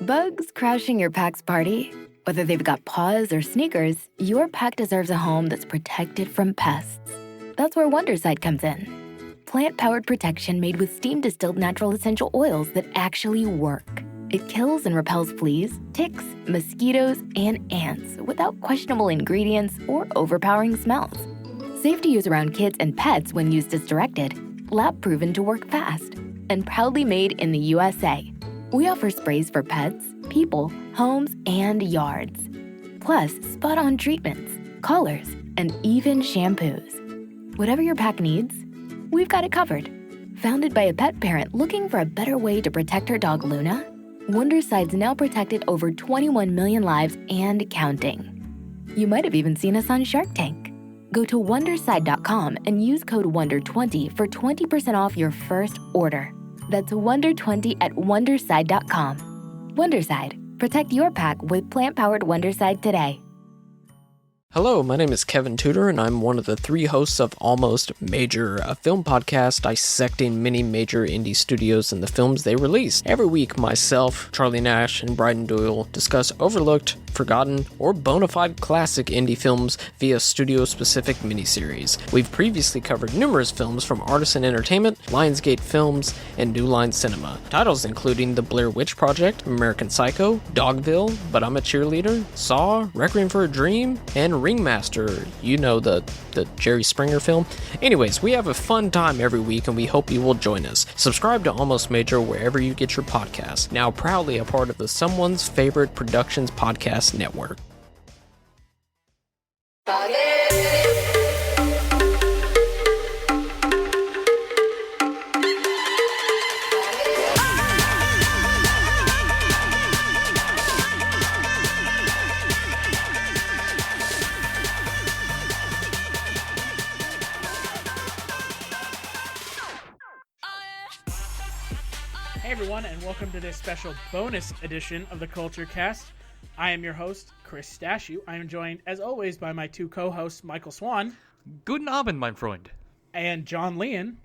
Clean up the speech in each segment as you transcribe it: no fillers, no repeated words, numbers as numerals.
Bugs crashing your pack's party? Whether they've got paws or sneakers, your pack deserves a home that's protected from pests. That's where Wondercide comes in. Plant-powered protection made with steam-distilled natural essential oils that actually work. It kills and repels fleas, ticks, mosquitoes, and ants without questionable ingredients or overpowering smells. Safe to use around kids and pets when used as directed. Lab-proven to work fast. And proudly made in the USA. We offer sprays for pets, people, homes, and yards. Plus, spot-on treatments, collars, and even shampoos. Whatever your pack needs, we've got it covered. Founded by a pet parent looking for a better way to protect her dog Luna, Wondercide's now protected over 21 million lives and counting. You might have even seen us on Shark Tank. Go to Wondercide.com and use code WONDER20 for 20% off your first order. That's WONDER20 at Wondercide.com. Wondercide. Protect your pack with plant-powered Wondercide today. Hello, my name is Kevin Tudor, and I'm one of the 3 hosts of Almost Major, a film podcast dissecting many major indie studios and the films they release. Every week, myself, Charlie Nash, and Bryden Doyle discuss overlooked, forgotten, or bona fide classic indie films via studio-specific miniseries. We've previously covered numerous films from Artisan Entertainment, Lionsgate Films, and New Line Cinema. Titles including The Blair Witch Project, American Psycho, Dogville, But I'm a Cheerleader, Saw, Requiem for a Dream, and Ringmaster, you know, the Jerry Springer film. Anyways, we have a fun time every week and we hope you will join us. Subscribe to Almost Major wherever you get your podcasts. Now proudly a part of the Someone's Favorite Productions podcast network. Hey everyone, and welcome to this special bonus edition of the Kulturecast. I am your host, Chris Stachiw. I am joined, as always, by my 2 co-hosts, Michael Swan. Guten Abend, mein Freund. And John Lein.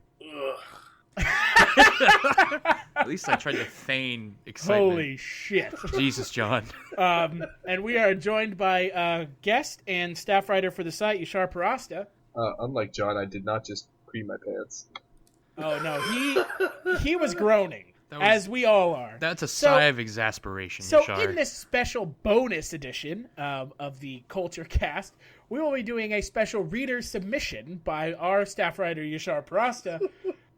At least I tried to feign excitement. Holy shit. Jesus, John. And we are joined by guest and staff writer for the site, Yashar Pirasteh. Unlike John, I did not just pee my pants. Oh, no. He was groaning. As we all are. That's a sigh of exasperation, So Yashar. in this special bonus edition of the Kulturecast, we will be doing a special reader submission by our staff writer, Yashar Pirasteh,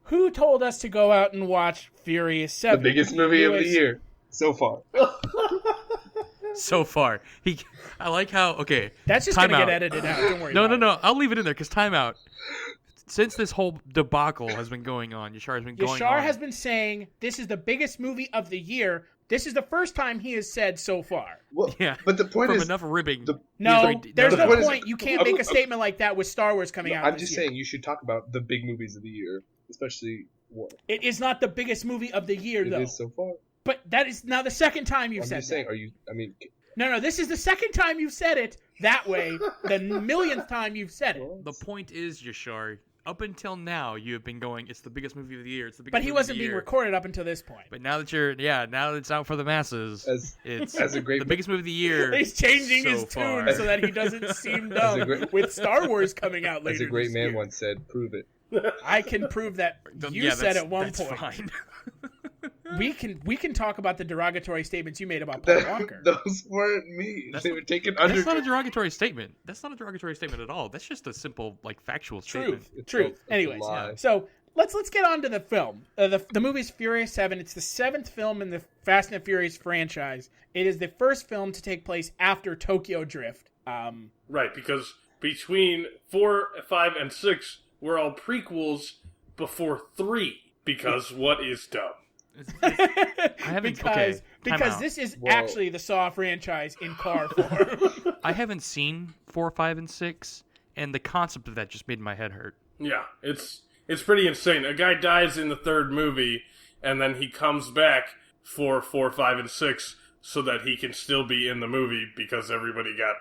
who told us to go out and watch Furious 7. The biggest movie of the year so far. So far. I like how, okay. That's just going to get edited out. Don't worry about it. No. I'll leave it in there because time out. Since this whole debacle has been going on, Yashar has been going on. Yashar has been saying this is the biggest movie of the year. This is the first time he has said so far. Well, yeah, but the point from is... enough ribbing. There's no point. Point. You can't make a statement like that with Star Wars coming out I'm this just year. saying you should talk about the big movies of the year, especially one. It is not the biggest movie of the year, though. It is so far. But that is now the second time you've said that. I'm just saying, are you... I mean... No, this is the second time you've said it that way. The millionth time you've said it. The point is, Yashar, up until now, you have been going, it's the biggest movie of the year, it's the biggest But he movie wasn't of the being year. recorded up until this point. But now that now that it's out for the masses, it's as a great the biggest movie of the year. He's changing so his far. tune so that he doesn't seem dumb with Star Wars coming out later As a great this man year. once said, prove it. I can prove that you said at one that's point. Fine. We can talk about the derogatory statements you made about Paul Walker. Those weren't me. They were taken under... That's not a derogatory statement. That's not a derogatory statement at all. That's just a simple, factual statement. Truth. Anyways, so let's get on to the film. The movie's Furious 7. It's the 7th film in the Fast and the Furious franchise. It is the first film to take place after Tokyo Drift. Right, because between 4, 5, and 6 were all prequels before 3. Because what is dumb? I haven't because this is actually the Saw franchise in car form. I haven't seen 4, 5, and 6, and the concept of that just made my head hurt. Yeah, it's pretty insane. A guy dies in the 3rd movie, and then he comes back for 4, 5, and 6 so that he can still be in the movie because everybody got,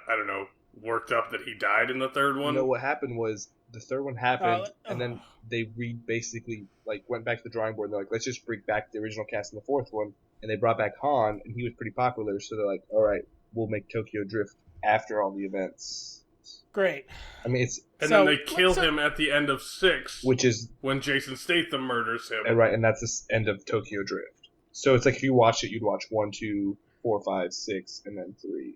worked up that he died in the 3rd one. No, what happened was the 3rd one happened, and then they basically went back to the drawing board and they're like, let's just bring back the original cast in the 4th one. and they brought back Han, and he was pretty popular. So they're like, all right, we'll make Tokyo Drift after all the events. Great. I mean, it's then they kill him at the end of 6, which is when Jason Statham murders him. right, and that's the end of Tokyo Drift. So it's like if you watch it, you'd watch 1, 2, 4, 5, 6, and then 3.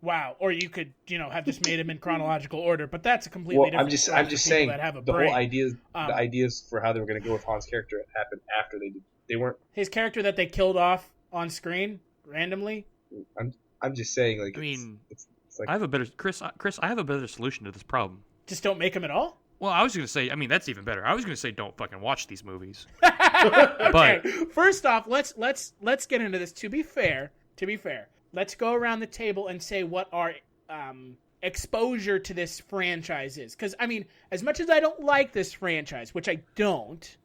Wow. Or you could, have just made him in chronological order, but that's a completely different story I'm just saying that have a the brain. whole idea, the ideas for how they were going to go with Han's character happened after they weren't. His character that they killed off on screen randomly. I'm just saying, like, I mean, it's like, I have a better Chris. I have a better solution to this problem. Just don't make him at all. Well, I was going to say, I mean, that's even better. I was going to say, don't fucking watch these movies. Okay. But First off, let's get into this. To be fair, let's go around the table and say what our exposure to this franchise is. Because I mean, as much as I don't like this franchise, which I don't,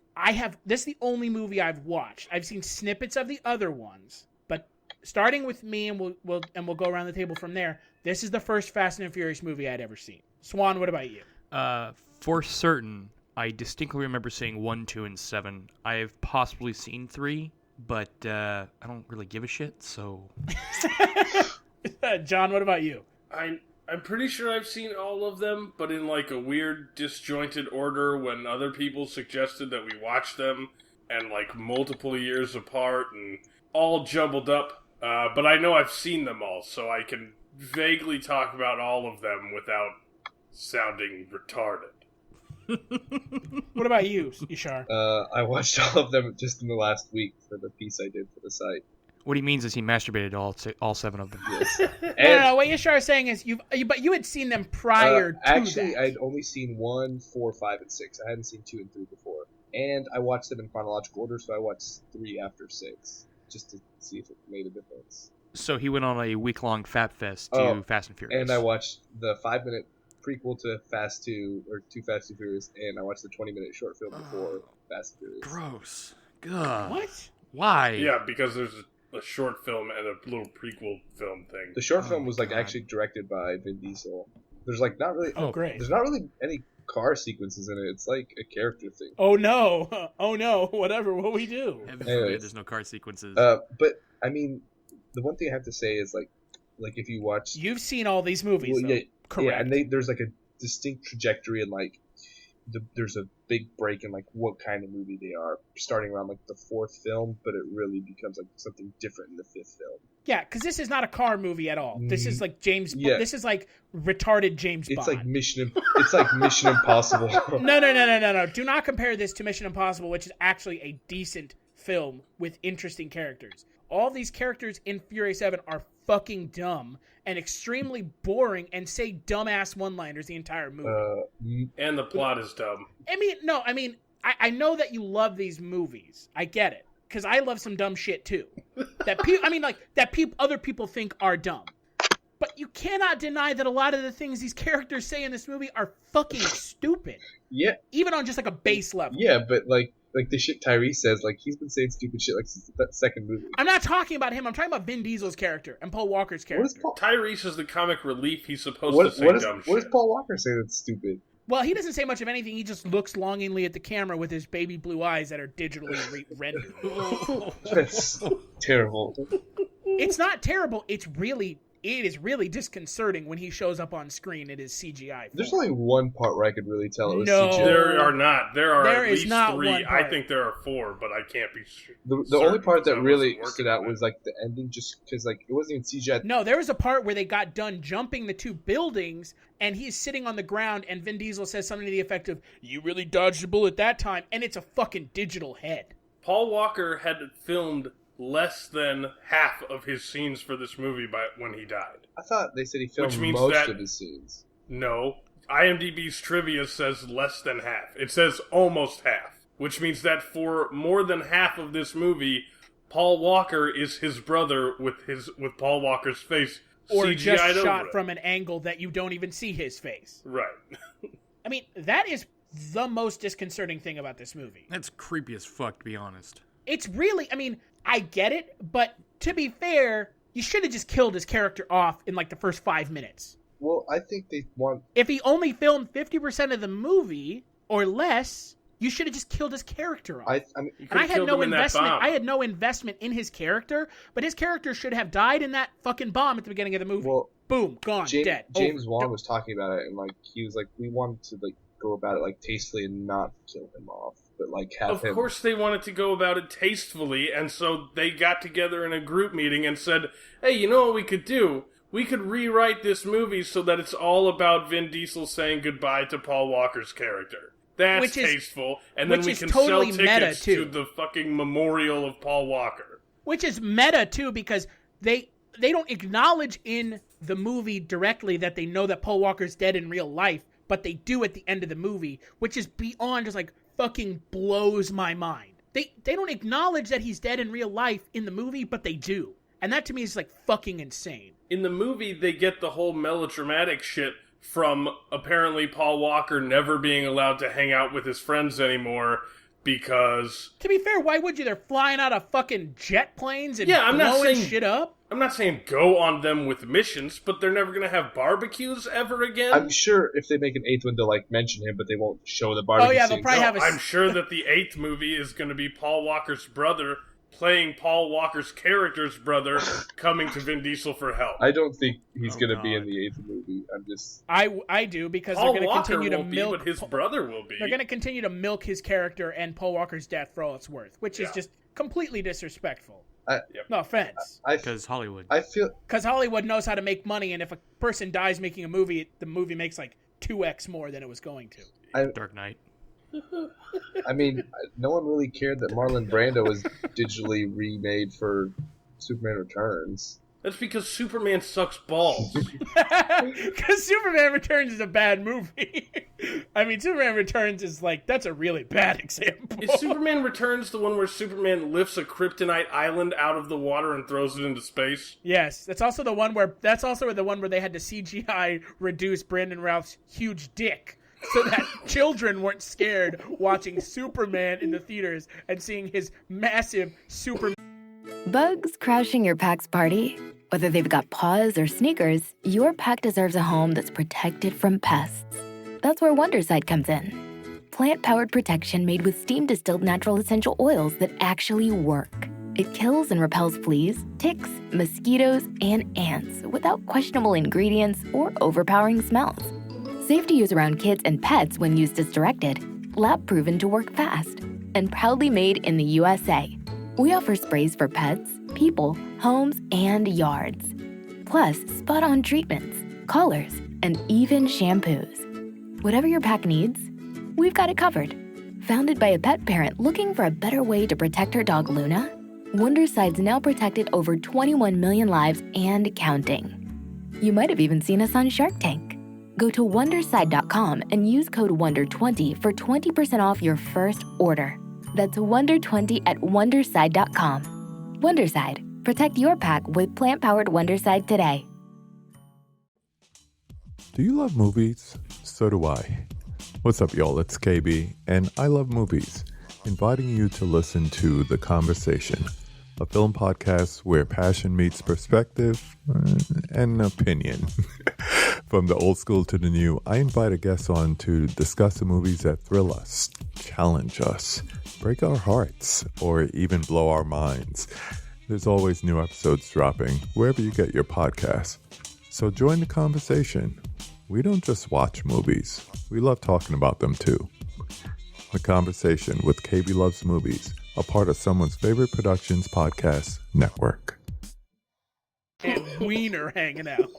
this is the only movie I've watched. I've seen snippets of the other ones, but starting with me, and we'll go around the table from there. This is the first Fast and Furious movie I'd ever seen. Swan, what about you? For certain, I distinctly remember seeing 1, 2, and 7. I have possibly seen 3, but I don't really give a shit, so... John, what about you? I'm pretty sure I've seen all of them, but in like a weird disjointed order when other people suggested that we watch them, and like multiple years apart and all jumbled up. But I know I've seen them all, so I can vaguely talk about all of them without sounding retarded. What about you, Yashar? I watched all of them just in the last week for the piece I did for the site. What he means is he masturbated all 7 of them. Yes. No. What Yashar is saying is but you had seen them prior to actually, that. I'd only seen 1, 4, 5, and 6. I hadn't seen 2 and 3 before, and I watched them in chronological order. So I watched 3 after 6 just to see if it made a difference. So he went on a week-long Fat Fest to Fast and Furious. And I watched the 5-minute prequel to Fast 2, or to Fast and Furious, and I watched the 20-minute short film before Fast and Furious. Gross. God. What? Why? Yeah, because there's a short film and a little prequel film thing. The short film was like God. actually directed by Vin Diesel. There's like not really. Oh, great. There's not really any car sequences in it. It's like a character thing. Oh no! Oh no! Whatever. What we do? Heaven forbid Anyways. there's no car sequences. But I mean, the one thing I have to say is like if you watch, You've seen all these movies, well, though. yeah, Correct. and there's like a distinct trajectory and like there's a big break in like what kind of movie they are, starting around like the 4th film, but it really becomes like something different in the 5th film. Yeah, because this is not a car movie at all. This is like James. Yeah. This is like retarded James It's Bond. like Mission Impossible. No. Do not compare this to Mission Impossible, which is actually a decent film with interesting characters. All these characters in Fury 7 are fucking dumb and extremely boring and say dumbass one-liners the entire movie. And the plot is dumb. I know that you love these movies. I get it. Because I love some dumb shit too. Other people think are dumb. But you cannot deny that a lot of the things these characters say in this movie are fucking stupid. Yeah. Even on just like a base level. Yeah, but like the shit Tyrese says, like he's been saying stupid shit like since that second movie. I'm not talking about him. I'm talking about Vin Diesel's character and Paul Walker's character. Tyrese is the comic relief. He's supposed to say dumb shit. What does Paul Walker say that's stupid? Well, he doesn't say much of anything. He just looks longingly at the camera with his baby blue eyes that are digitally rendered. That's terrible. It's not terrible. It is really disconcerting when he shows up on screen. It is CGI. There's only one part where I could really tell it was No. CGI. There are not. There are There at is least not 3. one part. I think there are 4, but I can't be sure. The only part that Certain, really I wasn't stood out working on was like the ending, just because like it wasn't even CGI. No, there was a part where they got done jumping the 2 buildings, and he's sitting on the ground, and Vin Diesel says something to the effect of, "You really dodged a bullet that time," and it's a fucking digital head. Paul Walker had filmed less than half of his scenes for this movie when he died. I thought they said he filmed Which means most that- of his scenes. No. IMDb's trivia says less than half. It says almost half. Which means that for more than half of this movie, Paul Walker is his brother with Paul Walker's face Or CGI'd just over shot it. from an angle that you don't even see his face. Right. I mean, that is the most disconcerting thing about this movie. That's creepy as fuck, to be honest. It's really, I get it, but to be fair, you should have just killed his character off in like the first 5 minutes. Well, I think they want. If he only filmed 50% of the movie or less, You should have just killed his character off. I mean, And I had no investment. bomb. I had no investment in his character, but his character should have died in that fucking bomb at the beginning of the movie. Well, Boom, gone, dead. James over. Wan was talking about it, and like he was like, we wanted to like go about it like tastefully and not kill him off, but like have Of him. course they wanted to go about it tastefully, and so they got together in a group meeting and said, hey, you know what we could do? We could rewrite this movie so that it's all about Vin Diesel saying goodbye to Paul Walker's character. That's tasteful, and then we can totally sell tickets meta, too. to the fucking memorial of Paul Walker. Which is meta, too, because they don't acknowledge in the movie directly that they know that Paul Walker's dead in real life, but they do at the end of the movie, which is beyond just like fucking blows my mind. They don't acknowledge that he's dead in real life in the movie, but they do. And that to me is like fucking insane. In the movie, they get the whole melodramatic shit from apparently Paul Walker never being allowed to hang out with his friends anymore because... To be fair, why would you? They're flying out of fucking jet planes and I'm not blowing saying, shit up? I'm not saying go on them with missions, but they're never going to have barbecues ever again. I'm sure if they make an 8th one, they'll like mention him, but they won't show the barbecue. Oh yeah, they'll scene. probably have a... I'm sure that the 8th movie is going to be Paul Walker's brother playing Paul Walker's character's brother coming to Vin Diesel for help. I don't think he's Oh, going to be God. in the 8th movie. I'm just... I do, because Paul they're going to Walker continue to won't milk... be, but his brother will be. They're going to continue to milk his character and Paul Walker's death for all it's worth, which is just completely disrespectful. No offense. Because Hollywood. I feel... Because Hollywood knows how to make money, and if a person dies making a movie, the movie makes like 2x more than it was going to. Dark Knight. I mean, no one really cared that Marlon Brando was digitally remade for Superman Returns. That's because Superman sucks balls. Because Superman Returns is a bad movie. I mean, Superman Returns is like, that's a really bad example. Is Superman Returns the one where Superman lifts a kryptonite island out of the water and throws it into space? Yes, that's also the one where they had to CGI reduce Brandon Routh's huge dick so that children weren't scared watching Superman in the theaters and seeing his massive Superman. Bugs crashing your pack's party? Whether they've got paws or sneakers, your pack deserves a home that's protected from pests. That's where Wondercide comes in. Plant-powered protection made with steam-distilled natural essential oils that actually work. It kills and repels fleas, ticks, mosquitoes, and ants without questionable ingredients or overpowering smells. Safe to use around kids and pets when used as directed. Lab-proven to work fast. And proudly made in the USA. We offer sprays for pets, people, homes, and yards. Plus, spot-on treatments, collars, and even shampoos. Whatever your pack needs, we've got it covered. Founded by a pet parent looking for a better way to protect her dog Luna, Wondercide's now protected over 21 million lives and counting. You might have even seen us on Shark Tank. Go to Wondercide.com and use code WONDER20 for 20% off your first order. That's WONDER20 at Wondercide.com. Wondercide. Protect your pack with plant-powered Wondercide today. Do you love movies? So do I. What's up, y'all? It's KB, and I love movies. Inviting you to listen to The Conversation, a film podcast where passion meets perspective and opinion. From the old school to the new, I invite a guest on to discuss the movies that thrill us, challenge us, break our hearts, or even blow our minds. There's always new episodes dropping wherever you get your podcasts. So join the conversation. We don't just watch movies. We love talking about them too. The Conversation with KB Loves Movies, a part of Someone's Favorite Productions podcast network. And Wiener hanging out.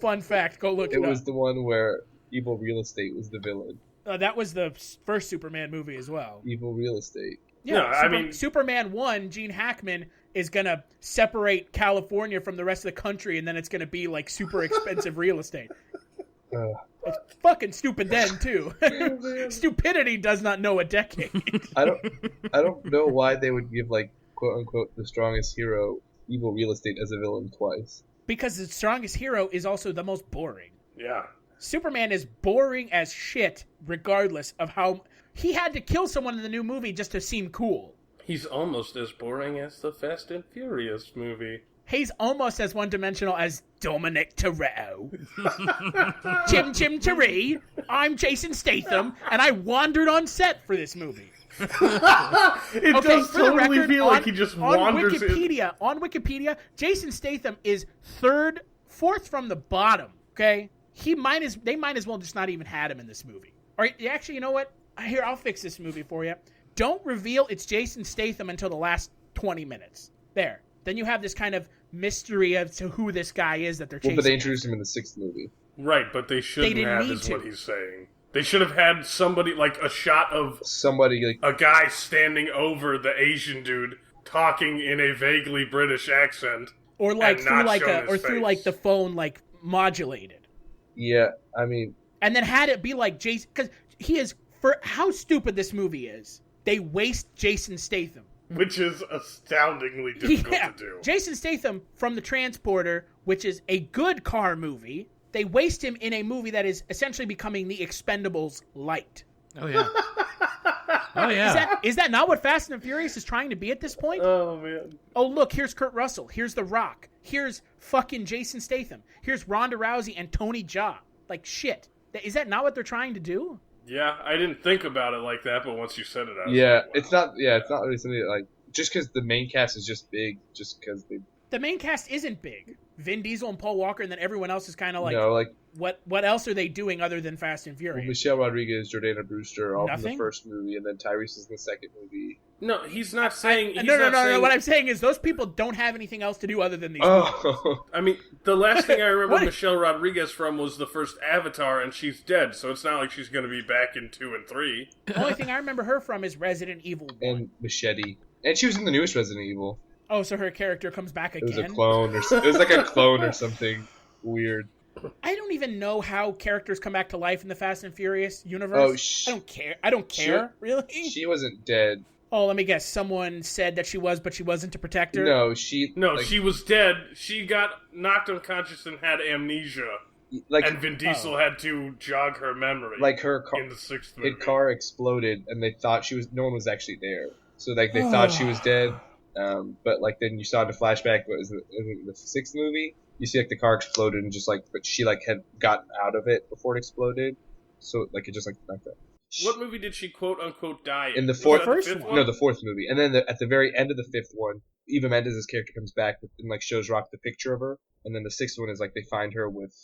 Fun fact, go look it up. It was the one where Evil Real Estate was the villain. That was the first Superman movie as well. Evil Real Estate. Yeah, No, I mean- Superman 1, Gene Hackman is going to separate California from the rest of the country, and then it's going to be like super expensive real estate. It's fucking stupid then, too. Stupidity does not know a decade. I don't know why they would give like quote unquote the strongest hero Evil Real Estate as a villain twice. Because the strongest hero is also the most boring. Yeah. Superman is boring as shit, regardless of how... He had to kill someone in the new movie just to seem cool. He's almost as boring as the Fast and Furious movie. He's almost as one-dimensional as Dominic Toretto. Chim Chim Cheree. I'm Jason Statham, and I wandered on set for this movie. It does totally feel like he just wanders in. On Wikipedia, Jason Statham is fourth from the bottom, okay? They might as well just not even had him in this movie. All right, actually, you know what? Here, I'll fix this movie for you. Don't reveal it's Jason Statham until the last 20 minutes. There. Then you have this kind of mystery as to who this guy is that they're chasing. Well, but they introduced him in the 6th movie. Right, but they shouldn't have, is what he's saying. They should have had somebody, like, a shot of somebody, like, a guy standing over the Asian dude talking in a vaguely British accent. Or like through like the phone, like, modulated. Yeah, I mean... And then had it be like Jason... Because he is... For how stupid this movie is, they waste Jason Statham. Which is astoundingly difficult to do. Jason Statham from The Transporter, which is a good car movie, they waste him in a movie that is essentially becoming the Expendables light. Oh, yeah. Oh, yeah. Is that not what Fast and Furious is trying to be at this point? Oh, man. Oh, look, here's Kurt Russell. Here's The Rock. Here's fucking Jason Statham. Here's Ronda Rousey and Tony Jaa. Like, shit. Is that not what they're trying to do? Yeah, I didn't think about it like that, but once you said it, I was yeah, like, wow. it's not really something that, like, just because the main cast is just big, just because they... The main cast isn't big. Vin Diesel and Paul Walker, and then everyone else is kind of like, no, like, what else are they doing other than Fast and Furious? Well, Michelle Rodriguez, Jordana Brewster, all from the first movie, and then Tyrese is in the second movie. No, he's not saying... No. What I'm saying is those people don't have anything else to do other than these movies. I mean, the last thing I remember Michelle Rodriguez from was the first Avatar, and she's dead, so it's not like she's going to be back in 2 and 3. The only thing I remember her from is Resident Evil 1. And Machete. And she was in the newest Resident Evil. Oh, so her character comes back again? It was a clone, it was like a clone or something weird. I don't even know how characters come back to life in the Fast and Furious universe. I don't care. Really? She wasn't dead. Oh, let me guess. Someone said that she was, but she wasn't to protect her? No, she was dead. She got knocked unconscious and had amnesia. And Vin Diesel had to jog her memory. Like her car, in the 6th movie. Her car exploded, and they thought no one was actually there. So, like, they thought she was dead. But, like, then you saw in the flashback, what was it, in the 6th movie? You see, like, the car exploded and just, like, but she, like, had gotten out of it before it exploded. So, like, it just, like, knocked out. What movie did she quote-unquote die in? In the first one? No, the 4th movie. And then at the very end of the 5th one, Eva Mendes' character comes back and, like, shows Rock the picture of her. And then the 6th one is, like, they find her with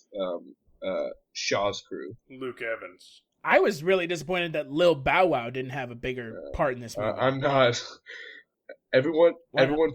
Shaw's crew. Luke Evans. I was really disappointed that Lil Bow Wow didn't have a bigger part in this movie. I'm not. Everyone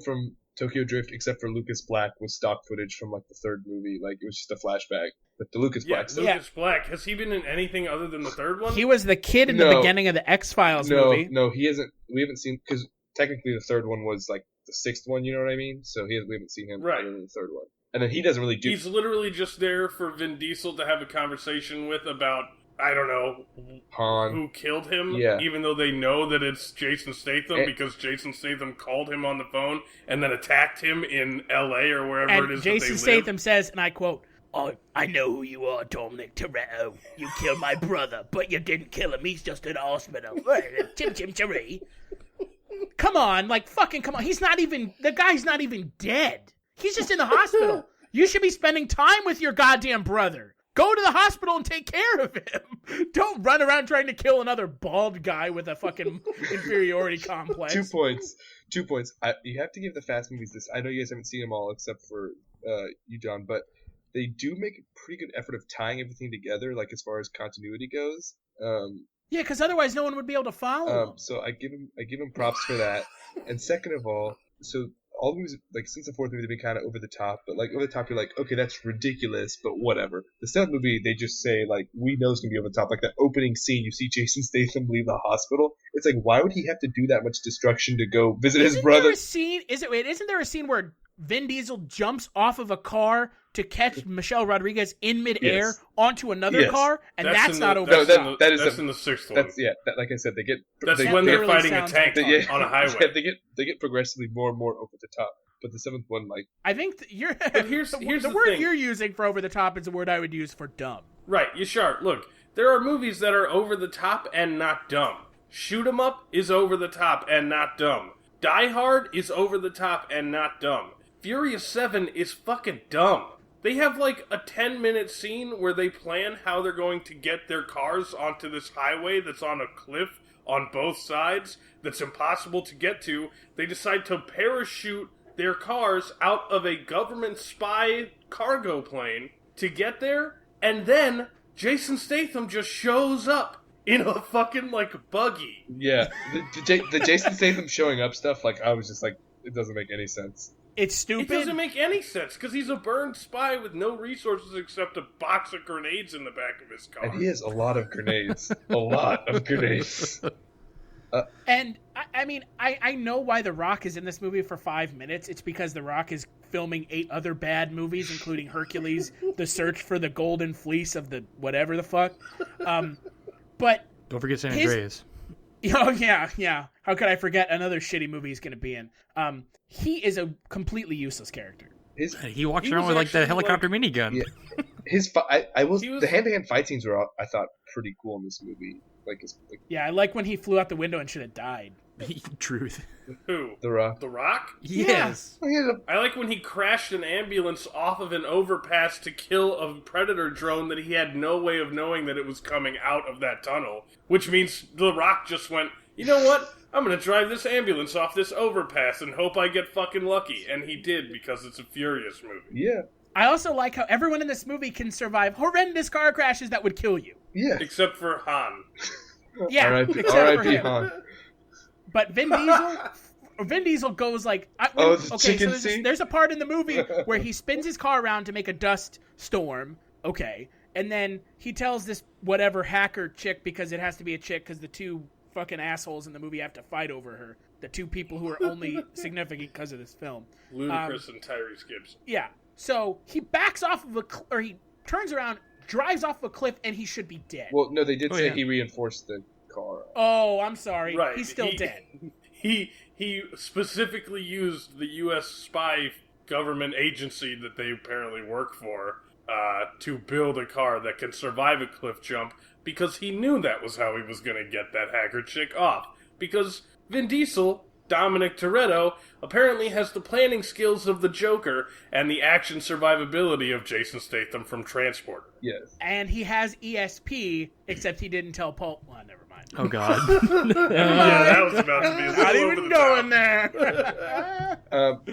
from Tokyo Drift, except for Lucas Black, was stock footage from, like, the 3rd movie. Like, it was just a flashback. But the Lucas Black stuff. Lucas Black. Has he been in anything other than the 3rd one? He was the kid in the beginning of the X-Files movie. No, he hasn't. We haven't seen, because technically the 3rd one was, like, the 6th one, you know what I mean? So we haven't seen him other than the 3rd one. And then he doesn't really do... He's literally just there for Vin Diesel to have a conversation with about... I don't know Han. Who killed him, yeah. Even though they know that it's Jason Statham because Jason Statham called him on the phone and then attacked him in L.A. or wherever it is Jason that they live. Statham says, and I quote, "Oh, I know who you are, Dominic Toretto. You killed my brother, but you didn't kill him. He's just in the hospital." Chim Chim Cheree. Come on, come on. The guy's not even dead. He's just in the hospital. You should be spending time with your goddamn brother. Go to the hospital and take care of him. Don't run around trying to kill another bald guy with a fucking inferiority complex. 2 points. 2 points. You have to give the Fast movies this. I know you guys haven't seen them all except for you, John, but they do make a pretty good effort of tying everything together, like as far as continuity goes. Yeah, because otherwise no one would be able to follow them. So I give him props for that. And second of all, so all the movies, like, since the 4th movie, they've been kind of over the top, but, like, over the top, you're like, okay, that's ridiculous, but whatever. The 7th movie, they just say, like, we know it's going to be over the top. Like, that opening scene, you see Jason Statham leave the hospital. It's like, why would he have to do that much destruction to go visit his brother? Isn't there a scene where Vin Diesel jumps off of a car to catch Michelle Rodriguez in midair onto another car, and that's not over the top? That's in the 6th one. Like I said, they get... That's when they're fighting a tank on a highway. Yeah, they get progressively more and more over the top. But the 7th one, like... I think here's the word thing. You're using for over the top is the word I would use for dumb. Right, Yashar, look, there are movies that are over the top and not dumb. Shoot 'em Up is over the top and not dumb. Die Hard is over the top and not dumb. Furious 7 is fucking dumb. They have like a 10-minute scene where they plan how they're going to get their cars onto this highway that's on a cliff on both sides that's impossible to get to. They decide to parachute their cars out of a government spy cargo plane to get there, and then Jason Statham just shows up in a fucking, like, buggy. Yeah, the Jason Statham showing up stuff, like, I was just like, it doesn't make any sense. It's stupid. It doesn't make any sense, because he's a burned spy with no resources except a box of grenades in the back of his car. And he has a lot of grenades. A lot of grenades. And, I mean, I know why The Rock is in this movie for 5 minutes. It's because The Rock is filming 8 other bad movies, including Hercules, The Search for the Golden Fleece of the whatever the fuck. But Don't forget San Andreas. Oh, yeah. How could I forget another shitty movie he's going to be in? He is a completely useless character. He walks around with like the helicopter minigun. Yeah. The hand-to-hand fight scenes were, I thought, pretty cool in this movie. Yeah, I like when he flew out the window and should have died. Truth. Who? The Rock. The Rock? Yes. Yeah. I like when he crashed an ambulance off of an overpass to kill a predator drone that he had no way of knowing that it was coming out of that tunnel. Which means The Rock just went, you know what? I'm gonna drive this ambulance off this overpass and hope I get fucking lucky. And he did, because it's a Furious movie. Yeah. I also like how everyone in this movie can survive horrendous car crashes that would kill you. Yeah. Except for Han. Yeah, R.I.P. except for him. Han. But Vin Diesel goes like... there's a part in the movie where he spins his car around to make a dust storm. Okay. And then he tells this whatever hacker chick, because it has to be a chick because the two fucking assholes in the movie have to fight over her. The two people who are only significant because of this film. Ludacris and Tyrese Gibson. Yeah. So he backs off of or he turns around, drives off a cliff, and he should be dead. Well, no, they did say he reinforced the car. Oh, I'm sorry. Right. He's still dead. He specifically used the U.S. spy government agency that they apparently work for to build a car that can survive a cliff jump, because he knew that was how he was going to get that hacker chick off. Because Vin Diesel, Dominic Toretto, apparently has the planning skills of the Joker and the action survivability of Jason Statham from Transporter. Yes. And he has ESP, except he didn't tell Paul. Well, never mind. Oh God. Yeah, that was about to be a Not little over even the going top.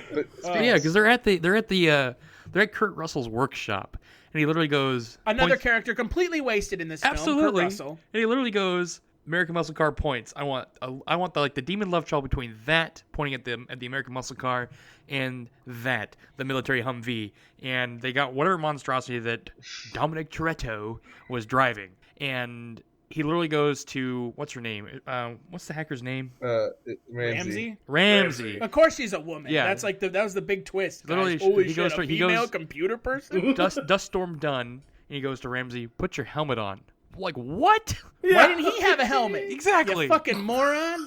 there. Yeah, because they're at Kurt Russell's workshop, and he literally goes Another character completely wasted in this absolutely, film, Kurt Russell. and he literally goes, American Muscle Car points. I want the demon love child between that pointing at the American Muscle Car and the military Humvee, and they got whatever monstrosity that Dominic Toretto was driving, and he literally goes to what's her name? What's the hacker's name? Ramsey. Of course, she's a woman. Yeah, that's like that was the big twist. Literally, Holy shit, a female computer person. Dust storm done, and he goes to Ramsey. Put your helmet on. Like, what? Why didn't he have a helmet? Exactly. You fucking moron.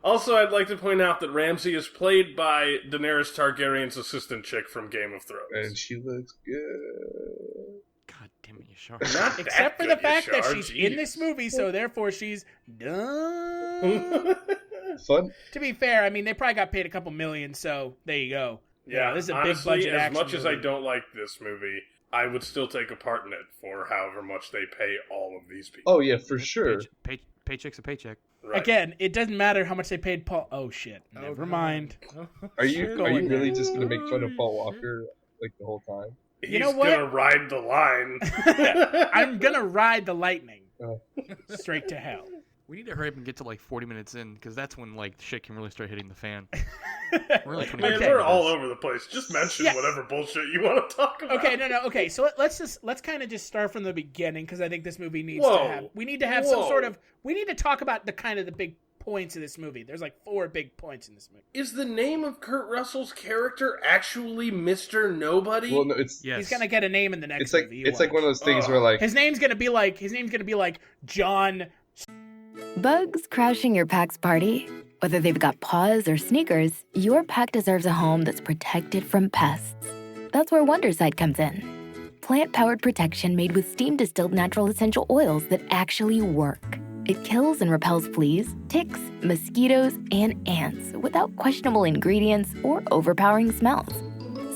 Also, I'd like to point out that Ramsey is played by Daenerys Targaryen's assistant chick from Game of Thrones. And she looks good. God damn it, Yashar. Not Except for that the fact good, that Yashar, she's jeez. in this movie, so therefore she's done. Fun. To be fair, I mean, they probably got paid a couple million, so there you go. Yeah, this is a honestly, big budget as action much as I movie. don't like this movie, I would still take a part in it for however much they pay all of these people. Oh, yeah, for sure. Paycheck's a paycheck. Right. Again, it doesn't matter how much they paid Paul. Oh shit! Never mind. Are you Going really there. just going to make fun of Paul Walker like the whole time? He's know what? gonna ride the line. I'm gonna ride the lightning Oh. straight to hell. We need to hurry up and get to like 40 minutes in, because that's when like shit can really start hitting the fan. We're like 20 Man, minutes we're into all this. over the place. Just mention Yeah. whatever bullshit you want to talk about. Okay, no. Okay, so let's kind of just start from the beginning, because I think this movie needs Whoa. to have. We need to have some Whoa. sort of. We need to talk about the big points of this movie. There's like 4 big points in this movie. Is the name of Kurt Russell's character actually Mr. Nobody? Well, no, it's Yes. He's gonna get a name in the next it's like movie. it's like one of those things Ugh. where like His name's gonna be like John. Bugs crashing your pack's party? Whether they've got paws or sneakers, your pack deserves a home that's protected from pests. That's where Wondersight comes in. Plant-powered protection made with steam-distilled natural essential oils that actually work. It kills and repels fleas, ticks, mosquitoes, and ants without questionable ingredients or overpowering smells.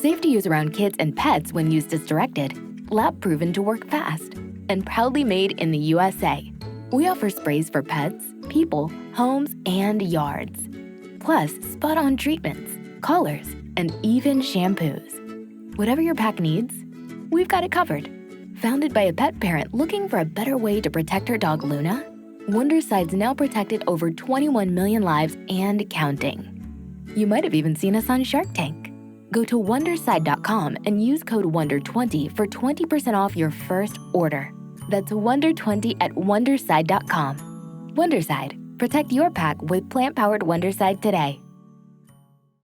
Safe to use around kids and pets when used as directed. Lab proven to work fast. And proudly made in the USA. We offer sprays for pets, people, homes, and yards. Plus, spot-on treatments, collars, and even shampoos. Whatever your pack needs, we've got it covered. Founded by a pet parent looking for a better way to protect her dog Luna, Wonderside's now protected over 21 million lives and counting. You might have even seen us on Shark Tank. Go to Wonderside.com and use code WONDER20 for 20% off your first order. That's WONDER20 at Wonderside.com. Wonderside. Protect your pack with plant-powered Wonderside today.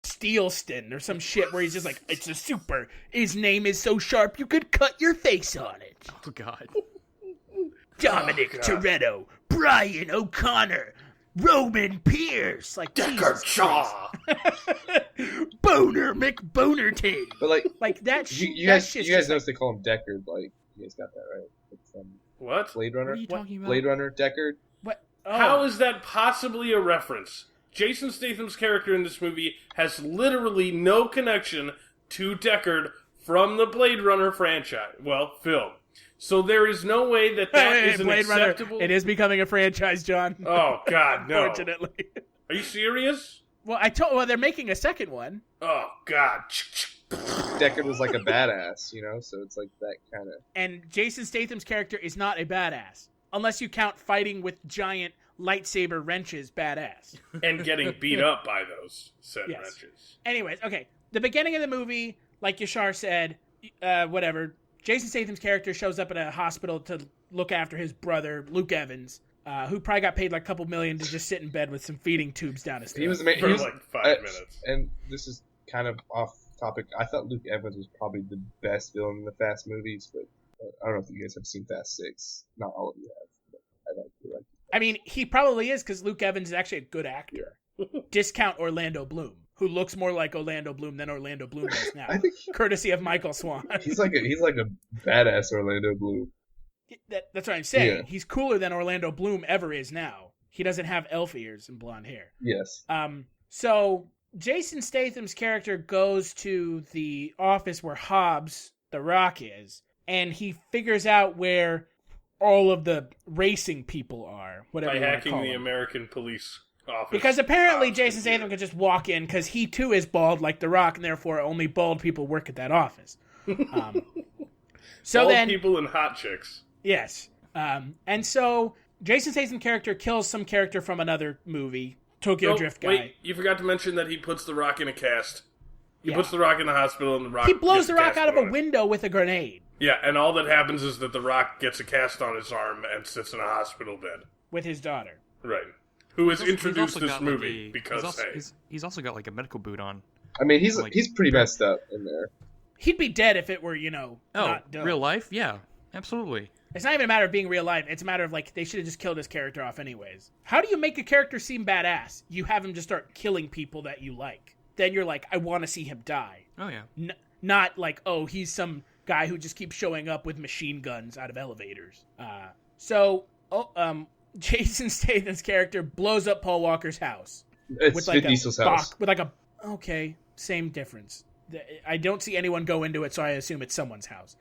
Steelston or some shit where he's just like, it's a super. His name is so sharp you could cut your face on it. Oh, God. Dominic Toretto, Brian O'Connor, Roman Pierce, like Deckard Shaw, Boner McBonerton. But like that. You guys notice they call him Deckard. Like, you guys got that right? It's from what? Blade Runner. What are you talking about? Blade Runner, Deckard. What? Oh. How is that possibly a reference? Jason Statham's character in this movie has literally no connection to Deckard from the Blade Runner franchise. Well, film. So there is no way that is an Blade acceptable... Runner. It is becoming a franchise, John. Oh, God, no. Unfortunately. Are you serious? Well, they're making a second one. Oh, God. Deckard was like a badass, you know, so it's like that kind of... And Jason Statham's character is not a badass. Unless you count fighting with giant lightsaber wrenches badass. And getting beat up by those said wrenches. Anyways, okay. The beginning of the movie, like Yashar said, whatever... Jason Statham's character shows up at a hospital to look after his brother, Luke Evans, who probably got paid like a couple million to just sit in bed with some feeding tubes down his throat. He was like 5 minutes. And this is kind of off topic. I thought Luke Evans was probably the best villain in the Fast movies, but I don't know if you guys have seen Fast 6. Not all of you have. But I like it. I mean, he probably is because Luke Evans is actually a good actor. Yeah. Discount Orlando Bloom, who looks more like Orlando Bloom than Orlando Bloom does now, courtesy of Michael Swan. He's like a badass Orlando Bloom. That's what I'm saying. Yeah. He's cooler than Orlando Bloom ever is now. He doesn't have elf ears and blonde hair. Yes. So Jason Statham's character goes to the office where Hobbs, the Rock, is, and he figures out where all of the racing people are. Whatever. By hacking the American police office. Because apparently Jason Statham could just walk in because he too is bald like The Rock, and therefore only bald people work at that office. So bald people and hot chicks. Yes. And so Jason Statham's character kills some character from another movie, Tokyo Drift guy. Wait, you forgot to mention that he puts The Rock in a cast. He puts The Rock in the hospital, and The Rock he blows The Rock out of a window with a grenade. Yeah, and all that happens is that The Rock gets a cast on his arm and sits in a hospital bed. With his daughter. Right. Who has introduced this movie because, he's also got like a medical boot on. I mean, he's pretty messed up in there. He'd be dead if it were, not done. Real life? Yeah, absolutely. It's not even a matter of being real life. It's a matter of, they should have just killed his character off anyways. How do you make a character seem badass? You have him just start killing people that you like. Then you're like, I want to see him die. Oh, yeah. Not like, oh, he's some guy who just keeps showing up with machine guns out of elevators. Jason Statham's character blows up Paul Walker's house. It's Vin Diesel's house. Okay, same difference. I don't see anyone go into it, so I assume it's someone's house.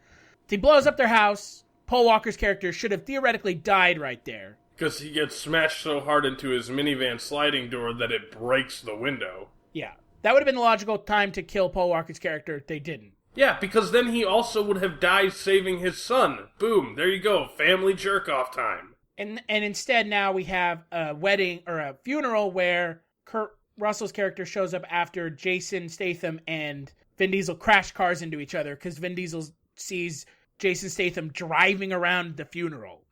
He blows up their house. Paul Walker's character should have theoretically died right there. Because he gets smashed so hard into his minivan sliding door that it breaks the window. Yeah. That would have been the logical time to kill Paul Walker's character. They didn't. Yeah, because then he also would have died saving his son. Boom, there you go. Family jerk-off time. And instead now we have a wedding or a funeral where Kurt Russell's character shows up after Jason Statham and Vin Diesel crash cars into each other because Vin Diesel sees Jason Statham driving around the funeral.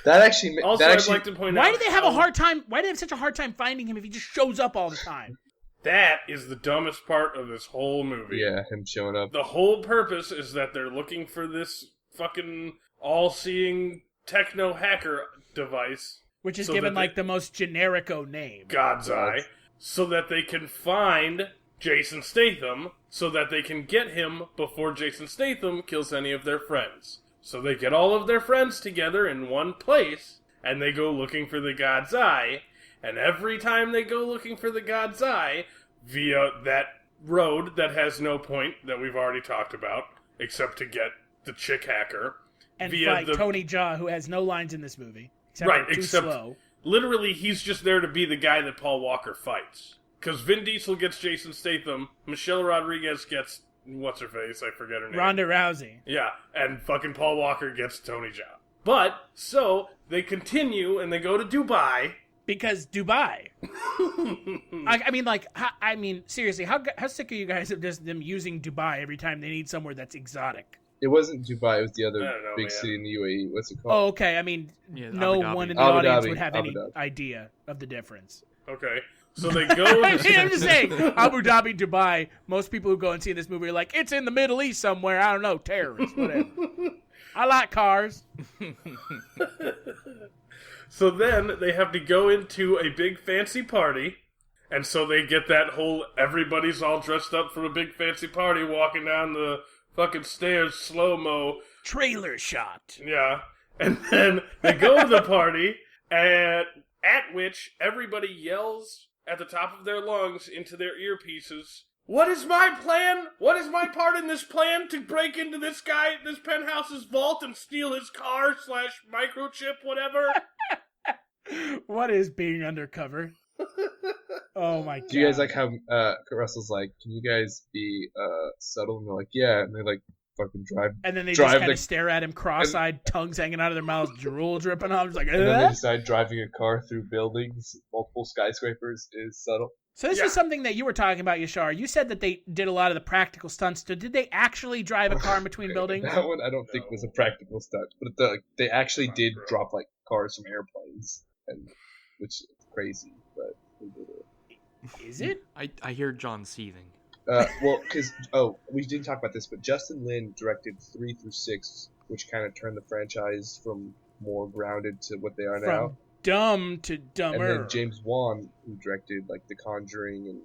I'd like to point out... Why do they have such a hard time finding him if he just shows up all the time? That is the dumbest part of this whole movie. Yeah, him showing up. The whole purpose is that they're looking for this fucking all-seeing techno hacker device, which is given the most generico name, God's Eye, so that they can find Jason Statham, so that they can get him before Jason Statham kills any of their friends. So they get all of their friends together in one place, and they go looking for the God's Eye, and every time they go looking for the God's Eye, via that road that has no point that we've already talked about, except to get the chick hacker. And via fight Tony Jaa, who has no lines in this movie. Except right, too except slow. Literally he's just there to be the guy that Paul Walker fights. Because Vin Diesel gets Jason Statham, Michelle Rodriguez gets, what's-her-face, I forget her name. Ronda Rousey. Yeah, and fucking Paul Walker gets Tony Jaa. But, so, they continue and they go to Dubai. Because Dubai. I mean, seriously, how sick are you guys of just them using Dubai every time they need somewhere that's exotic? It wasn't Dubai, it was the other big man. city in the UAE. What's it called? Oh, okay. I mean, no Abu Dhabi. one in the Abu audience Dhabi. would have Abu any Dhabi. idea of the difference. Okay. So they go... I mean, I'm just saying, Abu Dhabi, Dubai, most people who go and see this movie are like, it's in the Middle East somewhere, I don't know, terrorists, whatever. I like cars. So then they have to go into a big fancy party, and so they get that whole everybody's all dressed up for a big fancy party walking down the fucking stairs slow-mo. Trailer shot. Yeah. And then they go to the party, at which everybody yells at the top of their lungs into their earpieces, "What is my plan? What is my part in this plan to break into this penthouse's vault and steal his car / microchip, whatever?" What is being undercover? Oh my god. Do you guys like how Kurt Russell's like, can you guys be subtle? And they're like, yeah. And they like fucking drive. And then they just kind of stare at him cross-eyed, tongues hanging out of their mouths, drool dripping off. It's like, and then they decide driving a car through buildings, multiple skyscrapers is subtle. So this is something that you were talking about, Yashar. You said that they did a lot of the practical stunts. So did they actually drive a car in between buildings? That one I don't think was a practical stunt, but they actually did drop like cars from airplanes, and which is crazy, but they did it. Is it? I hear John seething. Well, because we didn't talk about this, but Justin Lin directed 3 through 6, which kind of turned the franchise from more grounded to what they are now. From dumb to dumber. And then James Wan, who directed like The Conjuring and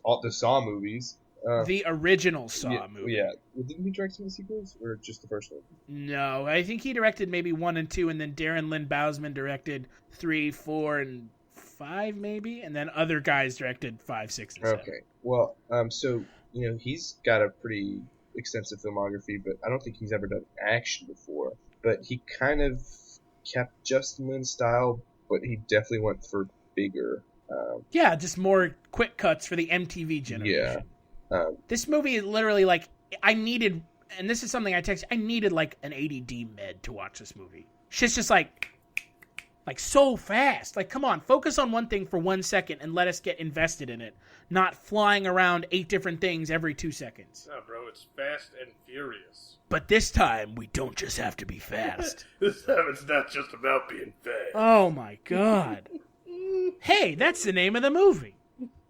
all the Saw movies. The original Saw movie. Yeah. Well, didn't he direct some of the sequels, or just the first one? No, I think he directed maybe 1 and 2, and then Darren Lynn Bousman directed 3, 4, and 5 maybe, and then other guys directed 5, 6, and 7. Okay. Well, so he's got a pretty extensive filmography, but I don't think he's ever done action before. But he kind of kept Justin Lin's style, but he definitely went for bigger. Yeah, just more quick cuts for the MTV generation. Yeah. This movie is literally like, I needed, and this is something I texted, I needed like an ADD med to watch this movie. Shit's just like so fast. Like, come on, focus on one thing for 1 second and let us get invested in it. Not flying around 8 different things every 2 seconds. No, bro, it's fast and furious. But this time, we don't just have to be fast. This time it's not just about being fast. Oh my god. Hey, that's the name of the movie.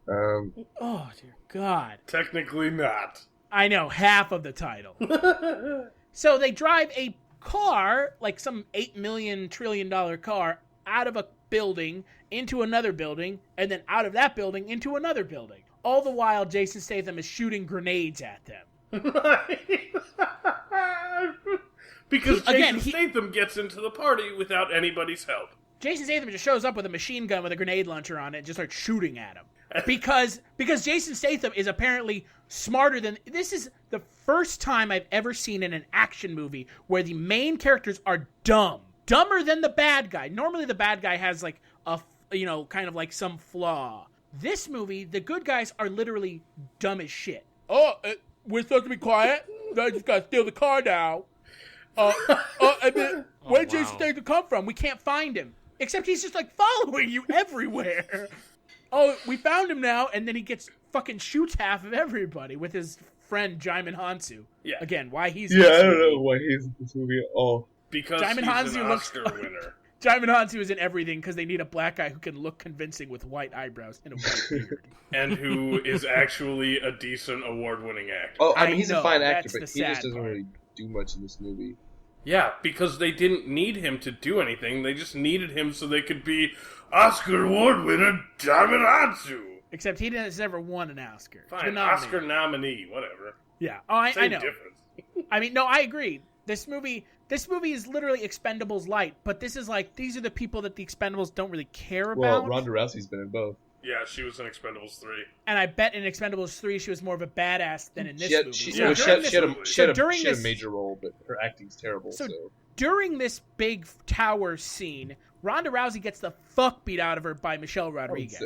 Oh dear god. Technically not. I know, half of the title. So they drive a car, like some $8 million trillion car, out of a building into another building, and then out of that building into another building. All the while, Jason Statham is shooting grenades at them. Right. Because Jason Statham gets into the party without anybody's help. Jason Statham just shows up with a machine gun with a grenade launcher on it and just starts shooting at him. Because Jason Statham is apparently smarter than... This is the first time I've ever seen in an action movie where the main characters are dumb. Dumber than the bad guy. Normally the bad guy has like a, kind of like some flaw. This movie, the good guys are literally dumb as shit. We're supposed to be quiet? I just gotta steal the car now. Where'd Jason Statham come from? We can't find him. Except he's just like following you everywhere. Oh, we found him now, and then he fucking shoots half of everybody with his friend Jaimin Hansu. Yeah. Again, why he's I don't know why he's in this movie at all. Because Jaimin he's an Oscar winner. Jaimin Hansu is in everything because they need a black guy who can look convincing with white eyebrows and a white beard. And who is actually a decent award-winning actor. Oh, I mean, he's a fine actor, but the he just doesn't sad part. really do much in this movie. Yeah, because they didn't need him to do anything. They just needed him so they could be Oscar award winner Jaimin Hansu. Except he has never won an Oscar. Fine, Oscar nominee, whatever. Yeah, I know. Difference. I mean, no, I agree. This movie is literally Expendables light, but this is like, these are the people that the Expendables don't really care about. Well, Ronda Rousey's been in both. Yeah, she was in Expendables 3. And I bet in Expendables 3 she was more of a badass than in this movie. She had a major role, but her acting's terrible. So during this big tower scene, Ronda Rousey gets the fuck beat out of her by Michelle Rodriguez.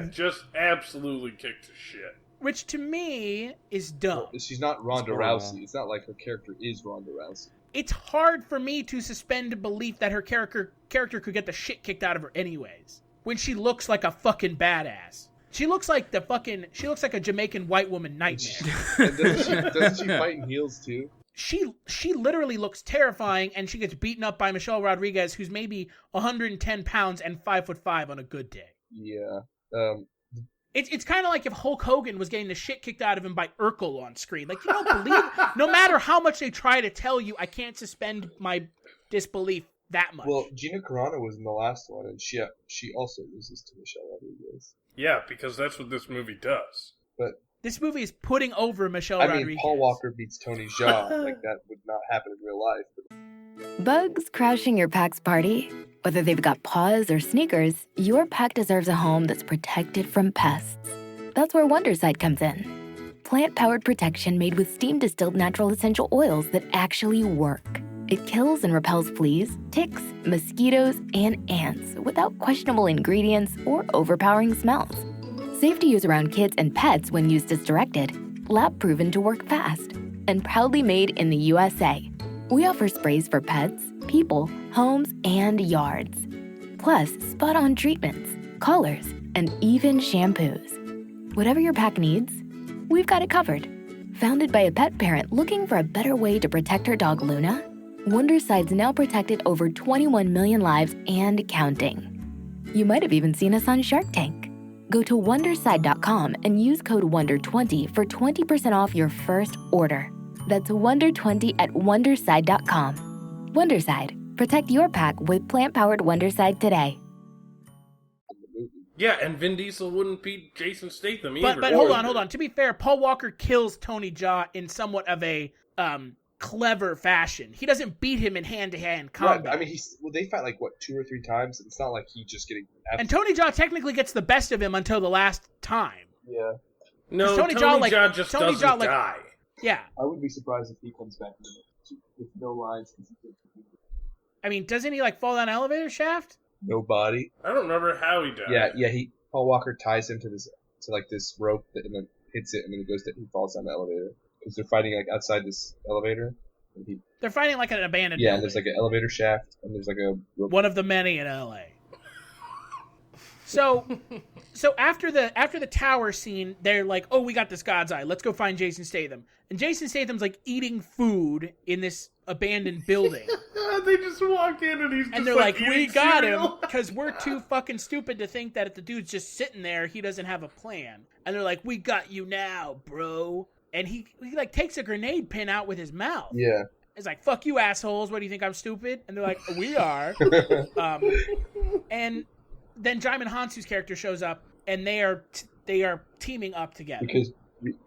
Just absolutely kicked to shit. Which to me is dumb. Well, she's not Ronda Rousey. It's not like her character is Ronda Rousey. It's hard for me to suspend belief that her character could get the shit kicked out of her anyways. When she looks like a fucking badass. She looks like a Jamaican white woman nightmare. Doesn't she fight in heels too? She literally looks terrifying, and she gets beaten up by Michelle Rodriguez, who's maybe 110 pounds and 5'5" on a good day. Yeah. It's kind of like if Hulk Hogan was getting the shit kicked out of him by Urkel on screen. Like, you don't believe, no matter how much they try to tell you, I can't suspend my disbelief that much. Well, Gina Carano was in the last one, and she also loses to Michelle Rodriguez. Yeah, because that's what this movie does. But this movie is putting over Michelle Rodriguez. I mean, Paul Walker beats Tony Jaa. Like, that would not happen in real life. But... Bugs crashing your pack's party? Whether they've got paws or sneakers, your pack deserves a home that's protected from pests. That's where Wondercide comes in. Plant-powered protection made with steam-distilled natural essential oils that actually work. It kills and repels fleas, ticks, mosquitoes, and ants without questionable ingredients or overpowering smells. Safe to use around kids and pets when used as directed. Lab-proven to work fast. And proudly made in the USA. We offer sprays for pets, people, homes, and yards. Plus, spot-on treatments, collars, and even shampoos. Whatever your pack needs, we've got it covered. Founded by a pet parent looking for a better way to protect her dog Luna, Wondercide's now protected over 21 million lives and counting. You might have even seen us on Shark Tank. Go to Wondercide.com and use code WONDER20 for 20% off your first order. That's WONDER20 at Wondercide.com. Wondercide. Protect your pack with plant-powered Wondercide today. Yeah, and Vin Diesel wouldn't beat Jason Statham either. But hold on. To be fair, Paul Walker kills Tony Jaa in somewhat of a clever fashion. He doesn't beat him in hand-to-hand combat. Right, I mean, they fight like, 2 or 3 times? It's not like he's just getting... And Tony Jaa technically gets the best of him until the last time. Yeah. No, Tony Jaa just doesn't die. Yeah. I wouldn't be surprised if he comes back with no lines. I mean, doesn't he fall down an elevator shaft? No body. I don't remember how he died. Yeah. Paul Walker ties him to this rope and then hits it, and then he falls down the elevator because they're fighting outside this elevator. And they're fighting like an abandoned. Yeah, building. and there's an elevator shaft, and there's a rope. One of the many in LA. So after the tower scene, they're like, "Oh, we got this God's Eye. Let's go find Jason Statham." And Jason Statham's eating food in this abandoned building. They just walk in and he's just they're like, "We got cereal. him," because we're too fucking stupid to think that if the dude's just sitting there, he doesn't have a plan. And they're like, "We got you now, bro." And he takes a grenade pin out with his mouth. Yeah. It's like, "Fuck you, assholes. What do you think, I'm stupid?" And they're like, "We are." And then Jaimin Hansu's character shows up, and they are teaming up together.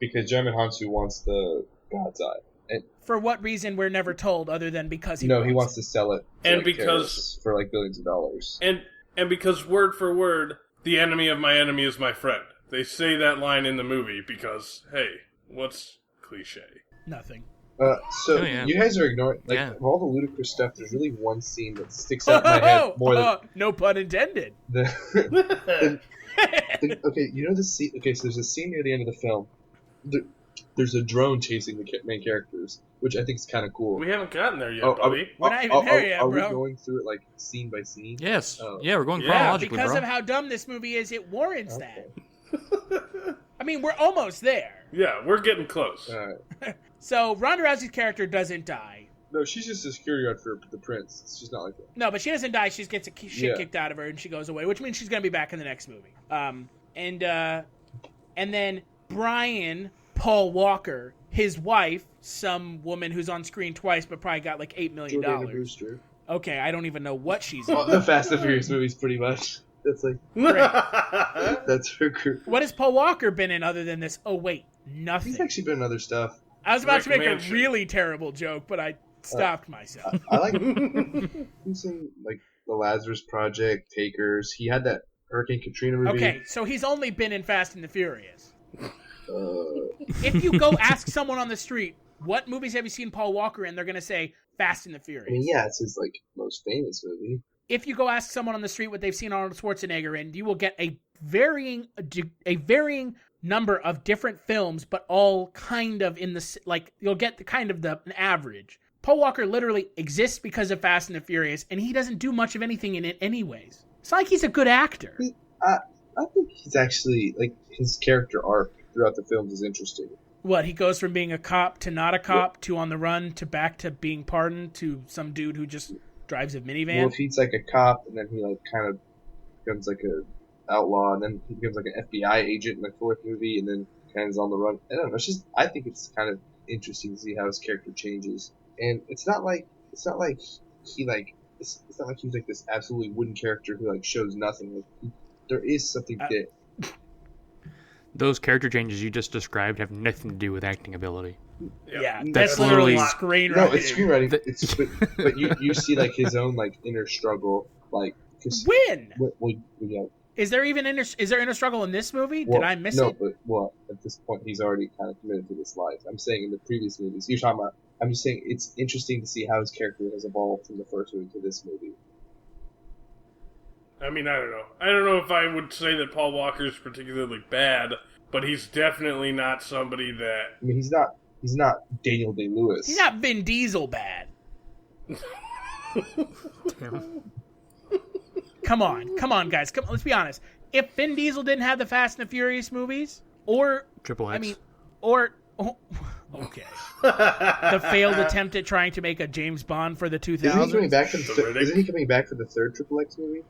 Because Jaimin Hansu wants the God's Eye. And for what reason, we're never told, other than because he wants to sell it to and because for billions of dollars. And because word for word, the enemy of my enemy is my friend. They say that line in the movie because, hey, what's cliche? Nothing. You guys are ignoring, of all the ludicrous stuff, there's really one scene that sticks out in my head more than... No pun intended. Okay, you know the scene... Okay, so there's a scene near the end of the film. There's a drone chasing the main characters, which I think is kind of cool. We haven't gotten there yet, buddy. We're not even there yet, bro. Are we going through it, scene by scene? Yes. Yeah, we're going chronologically, because bro. of how dumb this movie is, it warrants that. I mean, we're almost there. Yeah, we're getting close. All right. So, Ronda Rousey's character doesn't die. No, she's just a security guard for the prince. She's not like that. No, but she doesn't die. She gets shit kicked out of her, and she goes away, which means she's going to be back in the next movie. And then Brian, Paul Walker, his wife, some woman who's on screen twice but probably got $8 million. Jordana Brewster. Okay, I don't even know what she's in. The Fast and Furious movies, pretty much. That's that's her group. What has Paul Walker been in other than this? Oh, wait, nothing. He's actually been in other stuff. I was about to make Mansion. a really terrible joke, but I stopped myself. I like he's in like the Lazarus Project, Takers. He had that Hurricane Katrina movie. Okay, so he's only been in Fast and the Furious. Uh, If you go ask someone on the street, what movies have you seen Paul Walker in? They're going to say Fast and the Furious. I mean, yeah, it's his like most famous movie. If you go ask someone on the street what they've seen Arnold Schwarzenegger in, you will get a varying number of different films, but all kind of in the like. You'll get the kind of an average. Paul Walker literally exists because of Fast and the Furious, and he doesn't do much of anything in it anyways. It's not like he's a good actor. I think he's actually like his character arc throughout the films is interesting. What, he goes from being a cop to not a cop to on the run to back to being pardoned to some dude who just drives a minivan? Well, if he's like a cop and then he like kind of becomes like a outlaw and then he becomes like an FBI agent in the fourth movie and then kind of is on the run. I don't know. It's just I think it's kind of interesting to see how his character changes. And it's not like he's like this absolutely wooden character who like shows nothing. Like, there is something there. Those character changes you just described have nothing to do with acting ability. Yeah, That's that's literally literally- screenwriting. No, it's screenwriting. It's but you see like his own like inner struggle, like cause, When? yeah. Is there even inner struggle in this movie? Well, Did I miss no, it? but at this point he's already kind of committed to this life. I'm saying in the previous movies, you're talking about. I'm just saying it's interesting to see how his character has evolved from the first movie to this movie. I mean, I don't know. I don't know if I would say that Paul Walker is particularly bad, but he's definitely not somebody that. I mean, he's not Daniel Day-Lewis. He's not Vin Diesel bad. Come on, guys. Let's be honest. If Vin Diesel didn't have the Fast and the Furious movies, or Triple X. I mean, okay, the failed attempt at trying to make a James Bond for the 2000s. Isn't he coming back for Riddick. Isn't he coming back for the third Triple X movie?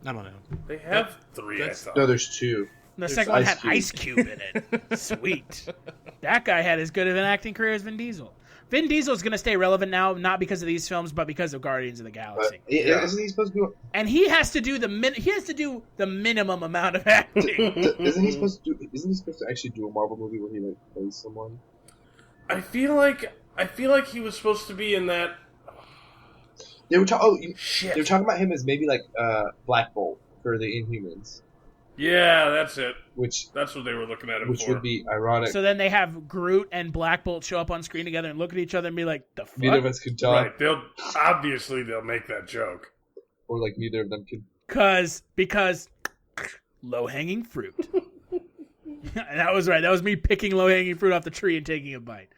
I don't know. They have three, I thought. No, there's two. The second one Ice had Cube. Ice Cube in it. Sweet. That guy had as good of an acting career as Vin Diesel. Vin Diesel's going to stay relevant now, not because of these films, but because of Guardians of the Galaxy. Isn't he supposed to do? And he has to do the minimum amount of acting. Isn't he supposed to actually do a Marvel movie where he like plays someone? I feel like he was supposed to be in that. They were Shit. They were talking about him as maybe like Black Bolt for the Inhumans, Yeah, that's it. which That's what they were looking at him for. would be ironic. So then they have Groot and Black Bolt show up on screen together and look at each other and be like, the fuck? Neither of us could talk, Right. They'll make that joke. or like neither of them could. Because low-hanging fruit. That was right. That was me picking low-hanging fruit off the tree and taking a bite.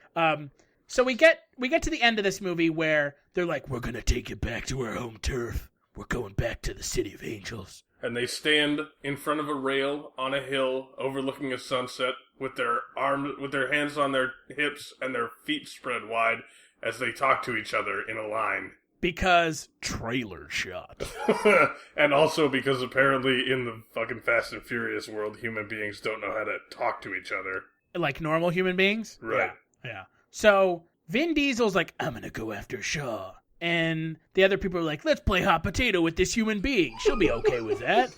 So we get to the end of this movie where they're like, we're going to take it back to our home turf. We're going back to the City of Angels. And they stand in front of a rail on a hill overlooking a sunset with their hands on their hips and their feet spread wide as they talk to each other in a line. Because trailer shot. And also because apparently in the fucking Fast and Furious world, human beings don't know how to talk to each other. Like normal human beings? Right. Yeah. So Vin Diesel's like, I'm going to go after Shaw. And the other people are like, let's play hot potato with this human being. She'll be okay with that.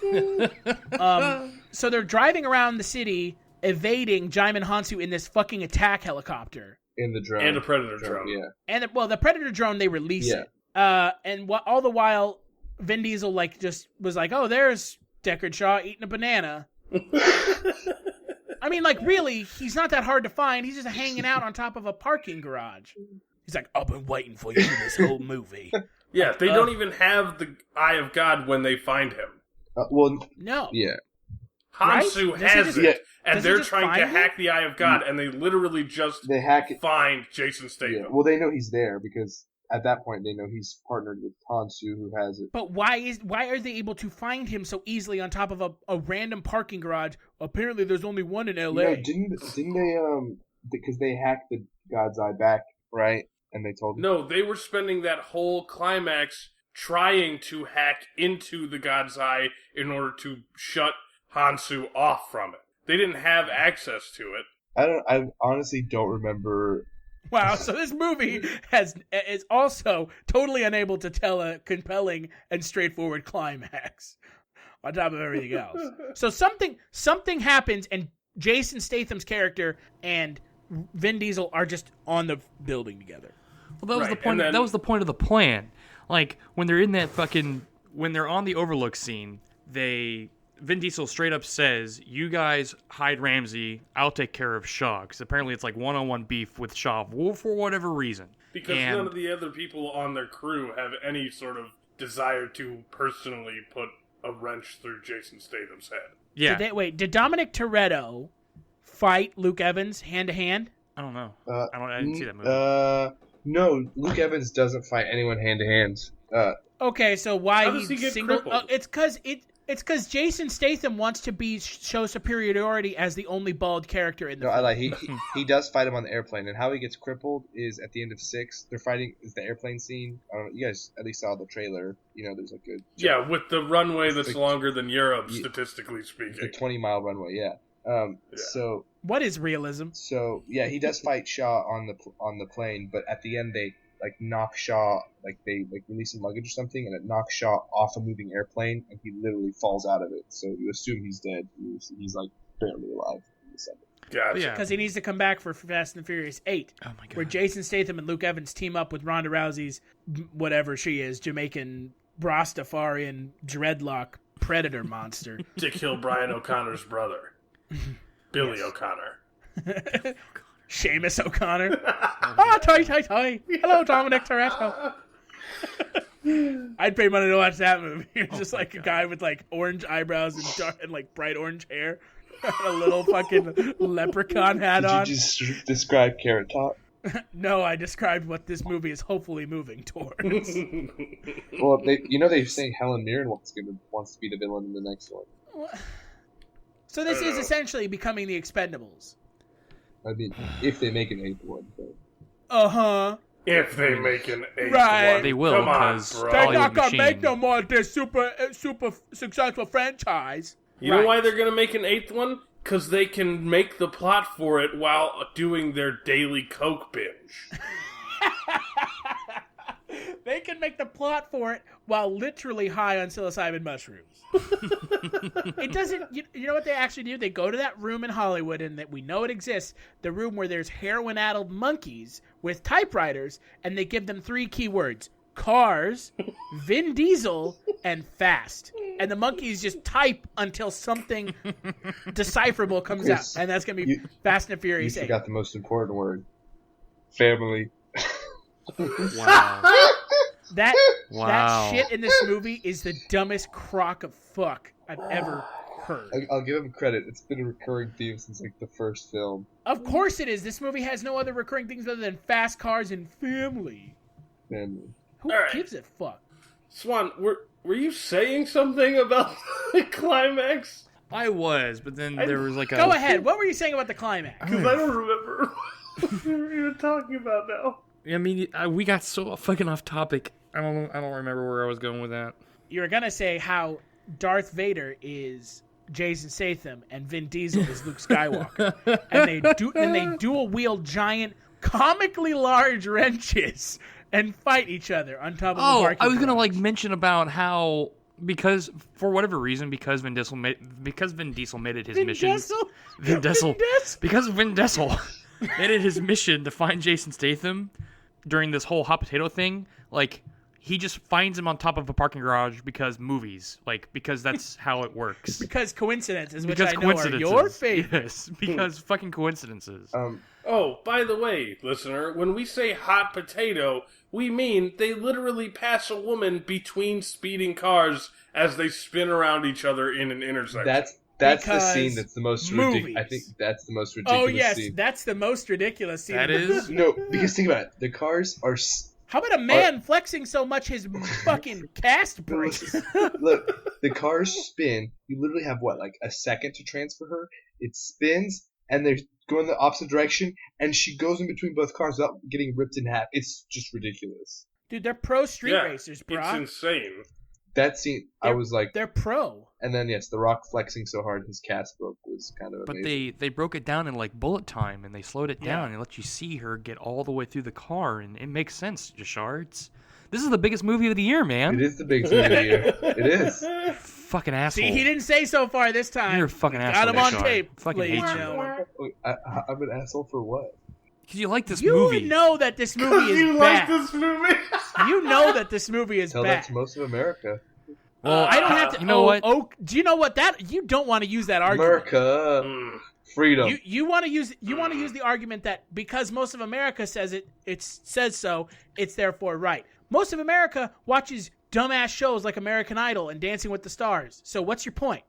So they're driving around the city, evading Jaimin Hansu in this fucking attack helicopter. In the drone. And a Predator drone. Yeah. And the Predator drone, they release Yeah. it. And all the while, Vin Diesel just was like, oh, there's Deckard Shaw eating a banana. I mean, really, he's not that hard to find. He's just hanging out on top of a parking garage. He's like, I've been waiting for you this whole movie. Yeah, they don't even have the Eye of God when they find him. No. Yeah. Hansu Right? Does he has just- it, and does he they're just trying to find hack the Eye of God, and they literally just They hack it. find Jason Yeah. Statham. Well, they know he's there because at that point they know he's partnered with Hansu, who has it. But why are they able to find him so easily on top of a random parking garage? Apparently, there's only one in L.A. No, didn't they because they hacked the God's Eye back, right? And they told him. No, they were spending that whole climax trying to hack into the God's Eye in order to shut Hansu off from it. They didn't have access to it. I honestly don't remember. Wow, so this movie is also totally unable to tell a compelling and straightforward climax on top of everything else. So something happens, and Jason Statham's character and Vin Diesel are just on the building together. Well, that was the Right, point. and then- That was the point of the plan. Like when they're in that when they're on the Overlook scene, Vin Diesel straight up says, "You guys hide Ramsey. I'll take care of Shaw." Because apparently it's like one-on-one beef with Shaw for whatever reason. Because And- none of the other people on their crew have any sort of desire to personally put a wrench through Jason Statham's head. Yeah, Did Dominic Toretto fight Luke Evans hand to hand? I don't know. Uh, I didn't see that movie. No, Luke Evans doesn't fight anyone hand to hand. Okay, so why How does he get single? crippled? It's because Jason Statham wants to show superiority as the only bald character in the No, film. I like he does fight him on the airplane, and how he gets crippled is at the end of 6. They're fighting is the airplane scene. I don't know, you guys at least saw the trailer. You know, there's like a Yeah, with the runway that's like- longer than Europe, Yeah. statistically the speaking. 20-mile runway. Yeah. So What is realism? yeah, he does fight Shaw on the plane, but at the end they like knock Shaw, like they like release some luggage or something, and it knocks Shaw off a moving airplane, and he literally falls out of it. So you assume he's dead. He's like barely alive in the second. Gotcha. Yeah. Because he needs to come back for Fast and the Furious 8, Oh my god. where Jason Statham and Luke Evans team up with Ronda Rousey's whatever she is, Jamaican Rastafarian dreadlock predator monster. To kill Brian O'Connor's brother, Billy O'Connor. Seamus O'Connor. Toy. Hello, Dominic Toretto. I'd pay money to watch that movie. It's just like a guy with like orange eyebrows and like bright orange hair, and a little fucking leprechaun hat on. Did you just describe Carrot Top? No, I described what this movie is hopefully moving towards. Well, they're saying Helen Mirren wants to be the villain in the next one. So this is essentially becoming the Expendables. I mean, if they make an 8th one. But... If they make an 8th Right. one. They will, Come on, because bro. They're Hollywood not gonna machine. make no more of this super successful franchise. You know why they're going to make an 8th one? Because they can make the plot for it while doing their daily Coke binge. They can make the plot for it while literally high on psilocybin mushrooms. It doesn't. You know what they actually do? They go to that room in Hollywood, and that we know it exists. The room where there's heroin-addled monkeys with typewriters, and they give them 3 keywords: cars, Vin Diesel, and fast. And the monkeys just type until something decipherable comes Chris, out, and that's gonna be Fast and You Furious 8. forgot the most important word. Family. Wow. That Wow. shit in this movie is the dumbest crock of fuck I've ever heard. I'll give him credit. It's been a recurring theme since like the first film. Of course it is. This movie has no other recurring things other than fast cars and family. Family. Who All right. gives a fuck? Swan, were you saying something about the climax? I was, but then there was like a. Go ahead. What were you saying about the climax? Because I don't remember what we were even talking about now. I mean, we got so fucking off topic. I don't remember where I was going with that. You were gonna say how Darth Vader is Jason Statham and Vin Diesel is Luke Skywalker, and they dual wield giant, comically large wrenches and fight each other on top of a parking I was gonna garage. like mention about how because for whatever reason because Vin Diesel made it his mission. Vin Diesel. Because Vin Diesel made it his mission to find Jason Statham during this whole hot potato thing. Like he just finds him on top of a parking garage because movies, because that's how it works. Because coincidences, which Because I know are your favorite. Yes, because fucking coincidences. Oh, by the way, listener, when we say hot potato, we mean they literally pass a woman between speeding cars as they spin around each other in an intersection. That's the Because scene that's the most movies. ridiculous. I think that's the most ridiculous Oh yes, scene. that's the most ridiculous scene. That is. No, because think about it. The cars are... How about a man flexing so much his fucking cast breaks? Look, the cars spin. You literally have, like a second to transfer her? It spins, and they're going the opposite direction, and she goes in between both cars without getting ripped in half. It's just ridiculous. Dude, they're pro street racers, bro. It's insane. That scene, I was like... They're pro. And then, yes, The Rock flexing so hard his cast broke was kind of But amazing. they broke it down in like bullet time, and they slowed it down and let you see her get all the way through the car, and it makes sense, Yashar. This is the biggest movie of the year, man. It is the biggest movie of the year. It is. Fucking asshole. See, he didn't say so far this time. You're a fucking asshole. Got him on Yashar. tape. Fucking ladies hate and you. gentlemen. Wait, I'm an asshole for what? Because you like this You movie. know that this movie is You bad. like this movie? You know that this movie is Tell bad. that to most of America. Well, I don't have to. You know what? Oh, do you know what that? You don't want to use that argument. America. Freedom. You want to use the argument that because most of America says it says so, it's therefore right. Most of America watches dumbass shows like American Idol and Dancing with the Stars. So what's your point?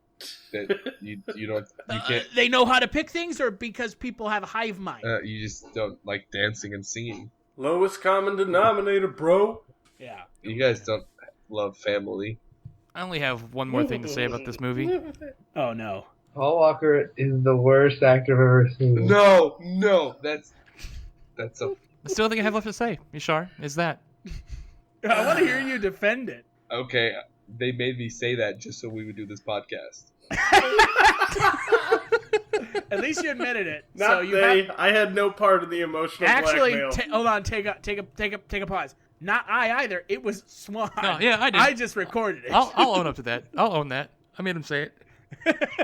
That you don't you can't They know how to pick things, or because people have a hive mind? you just don't like dancing and singing. Lowest common denominator, bro. Yeah. You guys don't love family. I only have one more thing to say about this movie. Oh no. Paul Walker is the worst actor I've ever seen. No, that's so That's the only thing I have left to say, Yashar, is that. I want to hear you defend it. okay. They made me say that just so we would do this podcast. At least you admitted it. Not so you they. have, I had no part of the emotional actually blackmail. hold on. Take a pause. Not I either. It was Swan. No, yeah, I did. I just recorded it. I'll own up to that. I'll own that. I made him say it.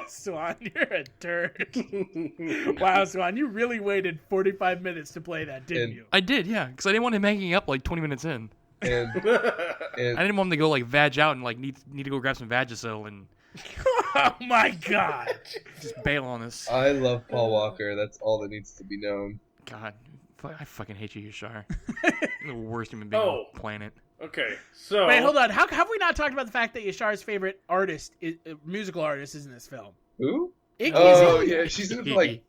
Swan, you're a turd. Wow, Swan, you really waited 45 minutes to play that, didn't And- you? I did, yeah, because I didn't want him hanging up like 20 minutes in. And I didn't want him to go like vag out and like need to go grab some Vagisil and Oh my god. just bail on us. I love Paul Walker. That's all that needs to be known. God, I fucking hate you, Yashar. You're the worst human being on the planet. Okay, so Wait, hold on. How have we not talked about the fact that Yashar's favorite artist, musical artist, is in this film? Who? Iggy Oh Azalea. yeah, she's in it for like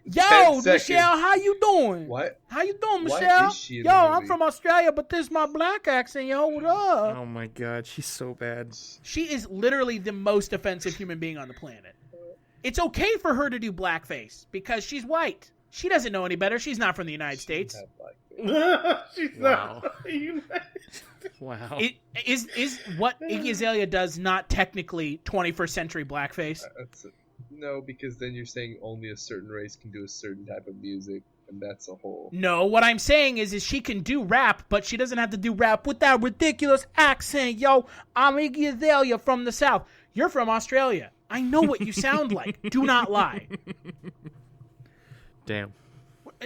10 seconds. Michelle, how you doing? what? How you doing, Why Michelle? is she in Yo, the I'm movie? from Australia, but this is my black accent. Yo, what up? Oh my God, she's so bad. She is literally the most offensive human being on the planet. It's okay for her to do blackface because she's white. She doesn't know any better. She's not from the United States. Have, like, she's Wow. not. Wow. It is what Iggy Azalea does not technically 21st century blackface. no, because then you're saying only a certain race can do a certain type of music, and that's a whole. No, what I'm saying is she can do rap, but she doesn't have to do rap with that ridiculous accent. Yo, I'm Iggy Azalea from the South. You're from Australia. I know what you sound like. Do not lie. Damn.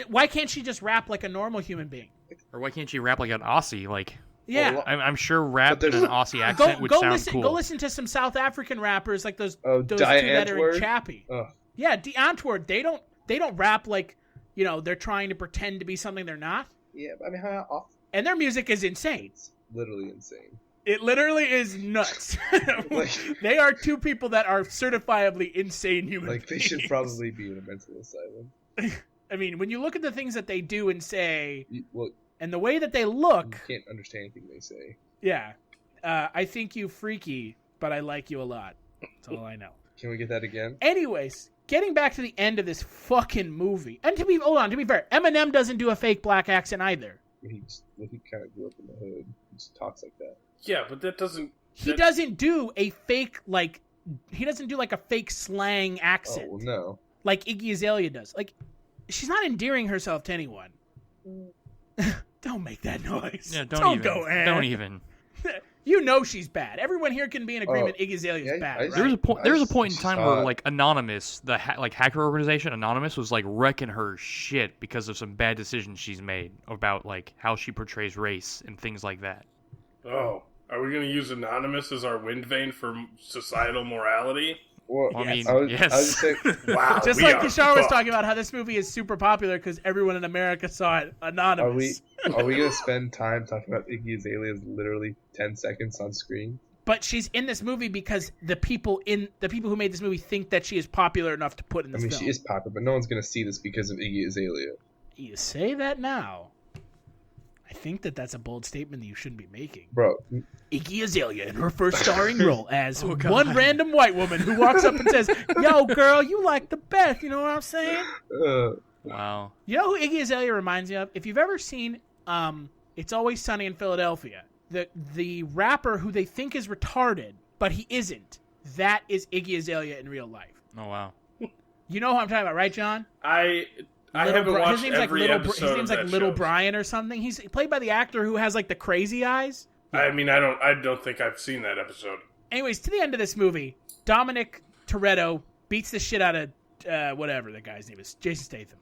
Why can't she just rap like a normal human being? Or why can't she rap like an Aussie? Like, Yeah. Well, I'm sure rap in there's- an Aussie accent would sound listen. cool. Go listen to some South African rappers like those Oh, two Die that are in Antwoord? Chappie. Ugh. Yeah, the Antwoord. They don't rap like they're trying to pretend to be something they're not. Yeah, I mean, how off? And their music is insane. It's literally insane. It literally is nuts. Like- They are two people that are certifiably insane human Like, they beings. should probably be in a mental asylum. I mean, when you look at the things that they do and say, Well, and the way that they you look, can't understand anything they say. yeah, I think you freaky, but I like you a lot. That's all I know. Can we get that again? Anyways, getting back to the end of this fucking movie, and to be fair, Eminem doesn't do a fake black accent either. He kind of grew up in the hood. He just talks like that. Yeah, but that doesn't. He doesn't do a fake he doesn't do like a fake slang accent Oh, well, no. like Iggy Azalea does. Like, she's not endearing herself to anyone. Don't make that noise. Yeah, Don't even. go. Don't even. You know she's bad. Everyone here can be in agreement. Iggy Azalea's yeah, bad. I- Right? There was a point. There was a point in She's time hot. where like Anonymous, the hacker organization, Anonymous was like wrecking her shit because of some bad decisions she's made about like how she portrays race and things like that. Oh, are we going to use Anonymous as our wind vane for societal morality? Well, I mean, I was yes. just saying, Wow. Just we like are Yashar was fucked. talking about how this movie is super popular because everyone in America saw it anonymous. are we gonna spend time talking about Iggy Azalea's literally 10 seconds on screen? But she's in this movie because the people who made this movie think that she is popular enough to put in I this mean, film. she is popular, but no one's gonna see this because of Iggy Azalea. You say that now. I think that that's a bold statement that you shouldn't be making. Bro, Iggy Azalea in her first starring role as Oh, God. one random white woman who walks up and says, "Yo, girl, you like the best." You know what I'm saying? Wow. You know who Iggy Azalea reminds me of? If you've ever seen It's Always Sunny in Philadelphia, the rapper who they think is retarded, but he isn't, that is Iggy Azalea in real life. Oh wow. You know who I'm talking about, right, John? I haven't watched his name's every like episode His name's of like that Little show. Brian or something. He's played by the actor who has like the crazy eyes. I mean, I don't think I've seen that episode. Anyways, to the end of this movie, Dominic Toretto beats the shit out of whatever the guy's name is, Jason Statham,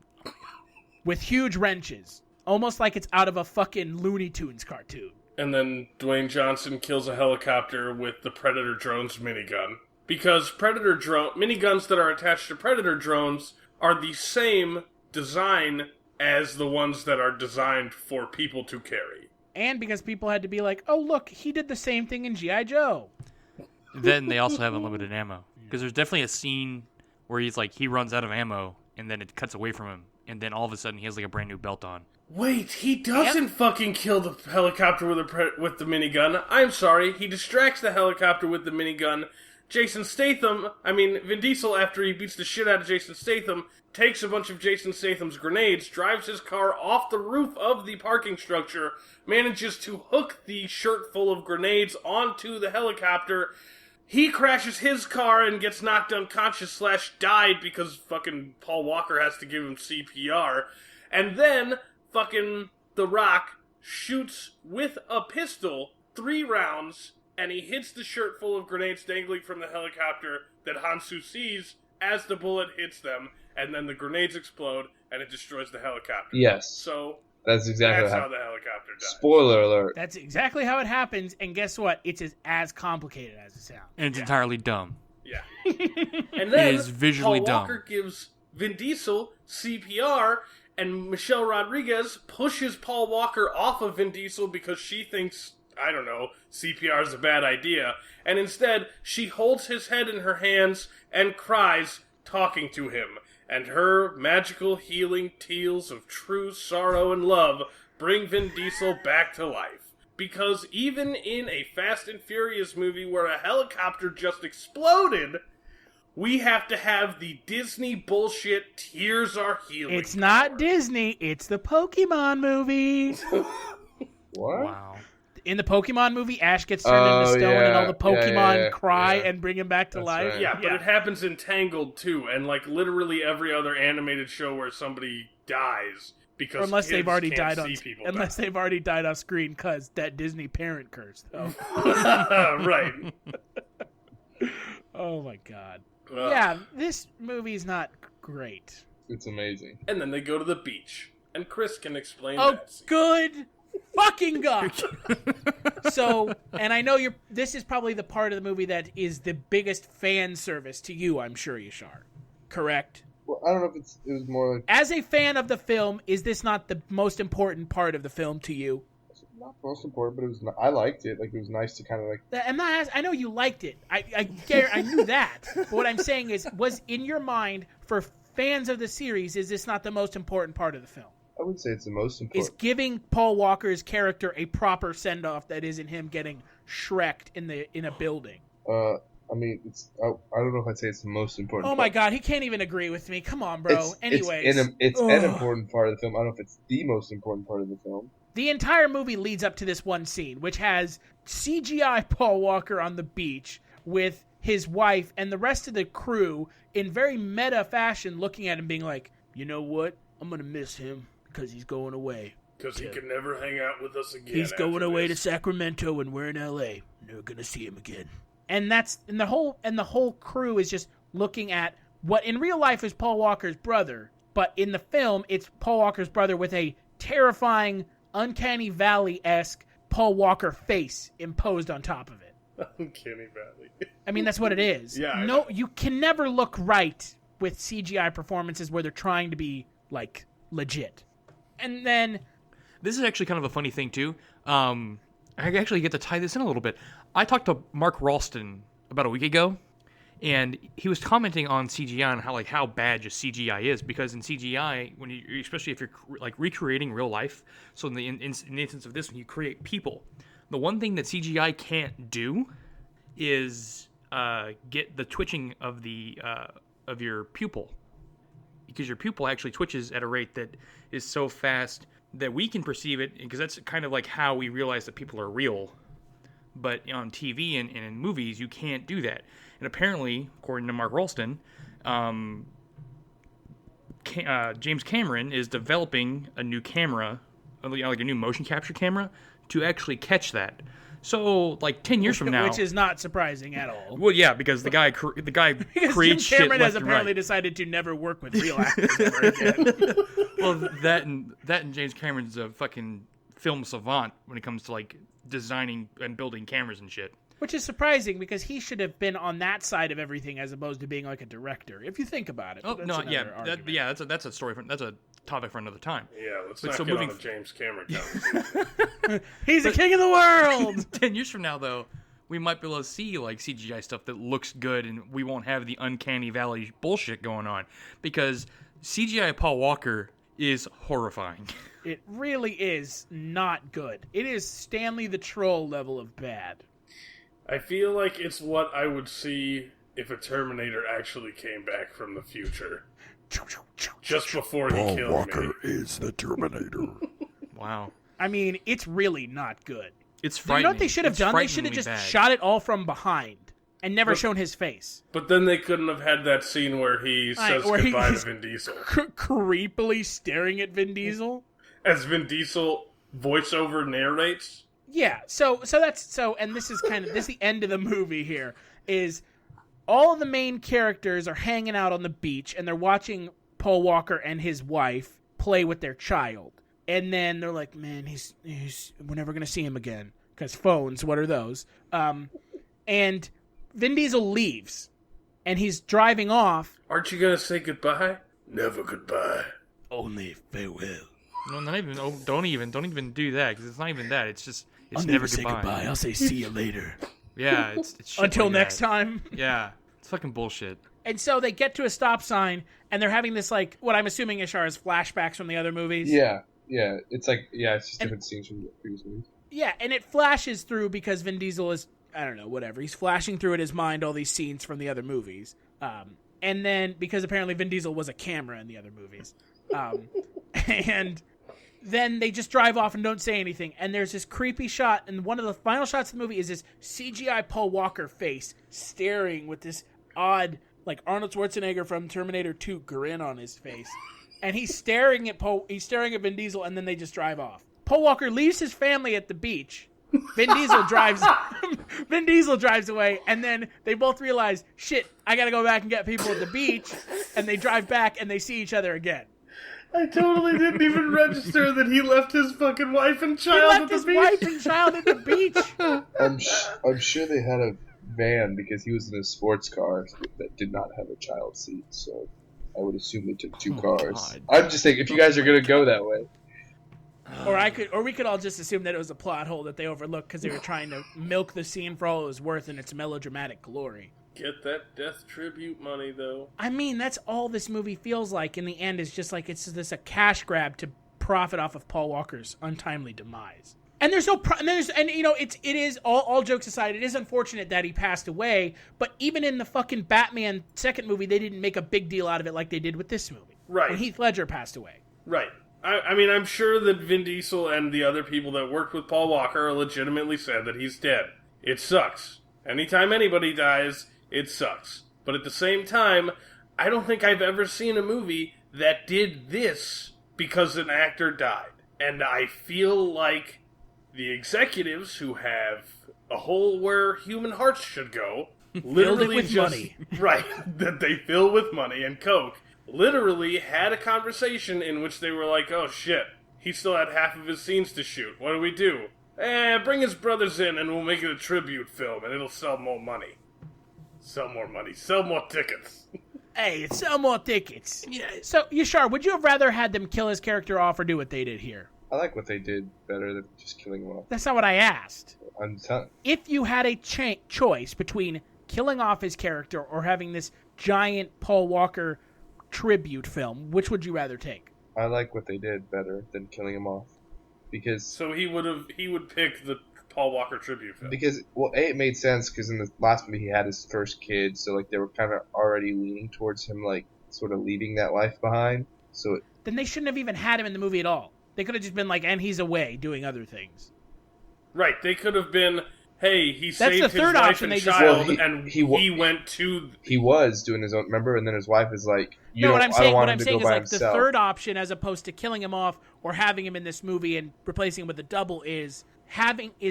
with huge wrenches, almost like it's out of a fucking Looney Tunes cartoon. And then Dwayne Johnson kills a helicopter with the Predator drone's minigun. Because miniguns that are attached to Predator drones are the same design as the ones that are designed for people to carry. And because people had to be like, oh, look, he did the same thing in G.I. Joe. Then they also have unlimited ammo. Because there's definitely a scene where he runs out of ammo, and then it cuts away from him, and then all of a sudden he has like a brand new belt on. Wait, he doesn't fucking kill the helicopter with the minigun. I'm sorry, he distracts the helicopter with the minigun. Vin Diesel, after he beats the shit out of Jason Statham, takes a bunch of Jason Statham's grenades, drives his car off the roof of the parking structure, manages to hook the shirt full of grenades onto the helicopter. He crashes his car and gets knocked unconscious / died because fucking Paul Walker has to give him CPR. And then fucking The Rock shoots with a pistol 3 rounds, and he hits the shirt full of grenades dangling from the helicopter that Hansu sees as the bullet hits them, and then the grenades explode, and it destroys the helicopter. Yes. So that's exactly how the helicopter dies. Spoiler alert. That's exactly how it happens, and guess what? It's as complicated as it sounds. And it's entirely dumb. Yeah. And then It is visually Paul Walker dumb. gives Vin Diesel CPR, and Michelle Rodriguez pushes Paul Walker off of Vin Diesel because she thinks, I don't know, CPR is a bad idea. And instead, she holds his head in her hands and cries, talking to him. And her magical healing teals of true sorrow and love bring Vin Diesel back to life. Because even in a Fast and Furious movie where a helicopter just exploded, we have to have the Disney bullshit tears are healing. It's not Disney, it's the Pokemon movie. What? Wow. In the Pokemon movie, Ash gets turned into stone and all the Pokemon cry and bring him back to life. right. Yeah, but it happens in Tangled too, and like literally every other animated show where somebody dies because Unless kids they've already can't died on see people unless die. they've already died off screen because that Disney parent curse. Oh, Right. oh my god. Yeah, this movie's not great. It's amazing. And then they go to the beach, and Chris can explain Oh, that scene. good fucking god! So, and I know this is probably the part of the movie that is the biggest fan service to you, I'm sure, Yashar. Correct? Well, I don't know if it was more like As a fan of the film, is this not the most important part of the film to you? not most important, but it was. I liked it. Like it was nice to kind of like. I know you liked it. I knew that. But what I'm saying is, was in your mind, for fans of the series, is this not the most important part of the film? I would say it's the most Is important. giving Paul Walker's character a proper send-off that isn't him getting shreked in a building. I mean, it's. I don't know if I'd say it's the most important. Oh my god, he can't even agree with me. Come on, bro. Anyways. It's an important part of the film. I don't know if it's the most important part of the film. The entire movie leads up to this one scene, which has CGI Paul Walker on the beach with his wife and the rest of the crew in very meta fashion looking at him being like, you know what? I'm going to miss him because he's going away. Because he can never hang out with us again. He's going away to this. Sacramento and we're in LA. Never going to see him again. And the whole crew is just looking at what in real life is Paul Walker's brother, but in the film it's Paul Walker's brother with a terrifying Uncanny Valley-esque Paul Walker face imposed on top of it. Uncanny Valley. I mean, that's what it is. Yeah, I No, know. you can never look right with CGI performances where they're trying to be, like, legit. And then... This is actually kind of a funny thing, too. I actually get to tie this in a little bit. I talked to Mark Ralston about a week ago, and he was commenting on CGI and how bad just CGI is, because in CGI, when you, especially if you're like recreating real life, so in the instance of this, when you create people, the one thing that CGI can't do is get the twitching of of your pupil, because your pupil actually twitches at a rate that is so fast that we can perceive it, because that's kind of like how we realize that people are real. But on TV and in movies, you can't do that. And apparently, according to Mark Ralston, James Cameron is developing a new camera, like a new motion capture camera, to actually catch that. So, like 10 years from now, which is not surprising at all. well, yeah, because the guy Because creates Jim shit Cameron has left and apparently right. decided to never work with real actors ever again. Well, that and James Cameron's a fucking film savant when it comes to like designing and building cameras and shit. Which is surprising because he should have been on that side of everything as opposed to being like a director, if you think about it. Oh But no, that's yeah, another argument. that's a story that's a topic for another time. Yeah, let's But not so get moving on the James Cameron conversation. He's the king of the world! 10 years from now, though, we might be able to see like CGI stuff that looks good, and we won't have the uncanny valley bullshit going on because CGI Paul Walker is horrifying. It really is not good. It is Stanley the Troll level of bad. I feel like it's what I would see if a Terminator actually came back from the future. Just before he killed me. is the Terminator. Wow, I mean, it's really not good. it's You frightening. know what they should have It's done? They should have frighteningly just bad. shot it all from behind and never shown his face. But then they couldn't have had that scene where he says where goodbye he's to Vin Diesel. Creepily staring at Vin Diesel. As Vin Diesel voiceover narrates. Yeah, so and this is the end of the movie here, is all of the main characters are hanging out on the beach and they're watching Paul Walker and his wife play with their child. And then they're like, man, he's we're never going to see him again. Because phones, what are those? And Vin Diesel leaves. And he's driving off. Aren't you gonna say goodbye? Never goodbye. Only farewell. No, not even. Oh, don't even do that because it's not even that. It's just it's never goodbye. I'll say see you later. Yeah, it's shit Until like next that. time. Yeah, it's fucking bullshit. And so they get to a stop sign, and they're having this, like, what I'm assuming, Yashar, is flashbacks from the other movies. Yeah. It's like, it's just different scenes from the previous movies. Yeah, and it flashes through because Vin Diesel is, I don't know, whatever. He's flashing through in his mind all these scenes from the other movies. And then, because apparently Vin Diesel was a camera in the other movies. And then they just drive off and don't say anything. And there's this creepy shot, and one of the final shots of the movie is this CGI Paul Walker face staring with this odd, like Arnold Schwarzenegger from Terminator 2 grin on his face. And he's staring at Vin Diesel, and then they just drive off. Paul Walker leaves his family at the beach. Vin Diesel drives away, and then they both realize, shit, I gotta go back and get people at the beach, and they drive back and they see each other again. I totally didn't even register that he left his fucking wife and He child left at the his beach. wife and child at the beach. I'm sure they had a van because he was in a sports car that did not have a child seat, so I would assume they took two cars. God. I'm just thinking, if you guys are gonna go that way. Or we could all just assume that it was a plot hole that they overlooked because they were trying to milk the scene for all it was worth in its melodramatic glory. Get that death tribute money, though. I mean, that's all this movie feels like in the end, is just like it's this a cash grab to profit off of Paul Walker's untimely demise. And there's no it is all jokes aside, it is unfortunate that he passed away, but even in the fucking Batman second movie, they didn't make a big deal out of it like they did with this movie. Right. When Heath Ledger passed away. Right. I mean, I'm sure that Vin Diesel and the other people that worked with Paul Walker legitimately said that he's dead. It sucks. Anytime anybody dies, it sucks. But at the same time, I don't think I've ever seen a movie that did this because an actor died. And I feel like the executives who have a hole where human hearts should go, literally with just money. Right, that they fill with money and coke, literally had a conversation in which they were like, oh shit, he still had half of his scenes to shoot. What do we do? Bring his brothers in and we'll make it a tribute film and it'll sell more money. Sell more money. Sell more tickets. Hey, sell more tickets. Yeah. So, Yashar, would you have rather had them kill his character off or do what they did here? I like what they did better than just killing him off. That's not what I asked. I'm If you had a choice between killing off his character or having this giant Paul Walker tribute film, which would you rather take? I like what they did better than killing him off, because So he would pick the Paul Walker tribute film. it made sense because in the last movie he had his first kid, so like they were kind of already leaning towards him like sort of leaving that life behind. So Then they shouldn't have even had him in the movie at all. They could have just been like, and he's away doing other things. Right, they could have been, hey, he That's saved the his third wife option and they just- child, Well, and he went to... he was doing his own, remember, and then his wife is like, What I'm I don't want him saying to go is by like himself. the third option, as opposed to killing him off or having him in this movie and replacing him with a double, is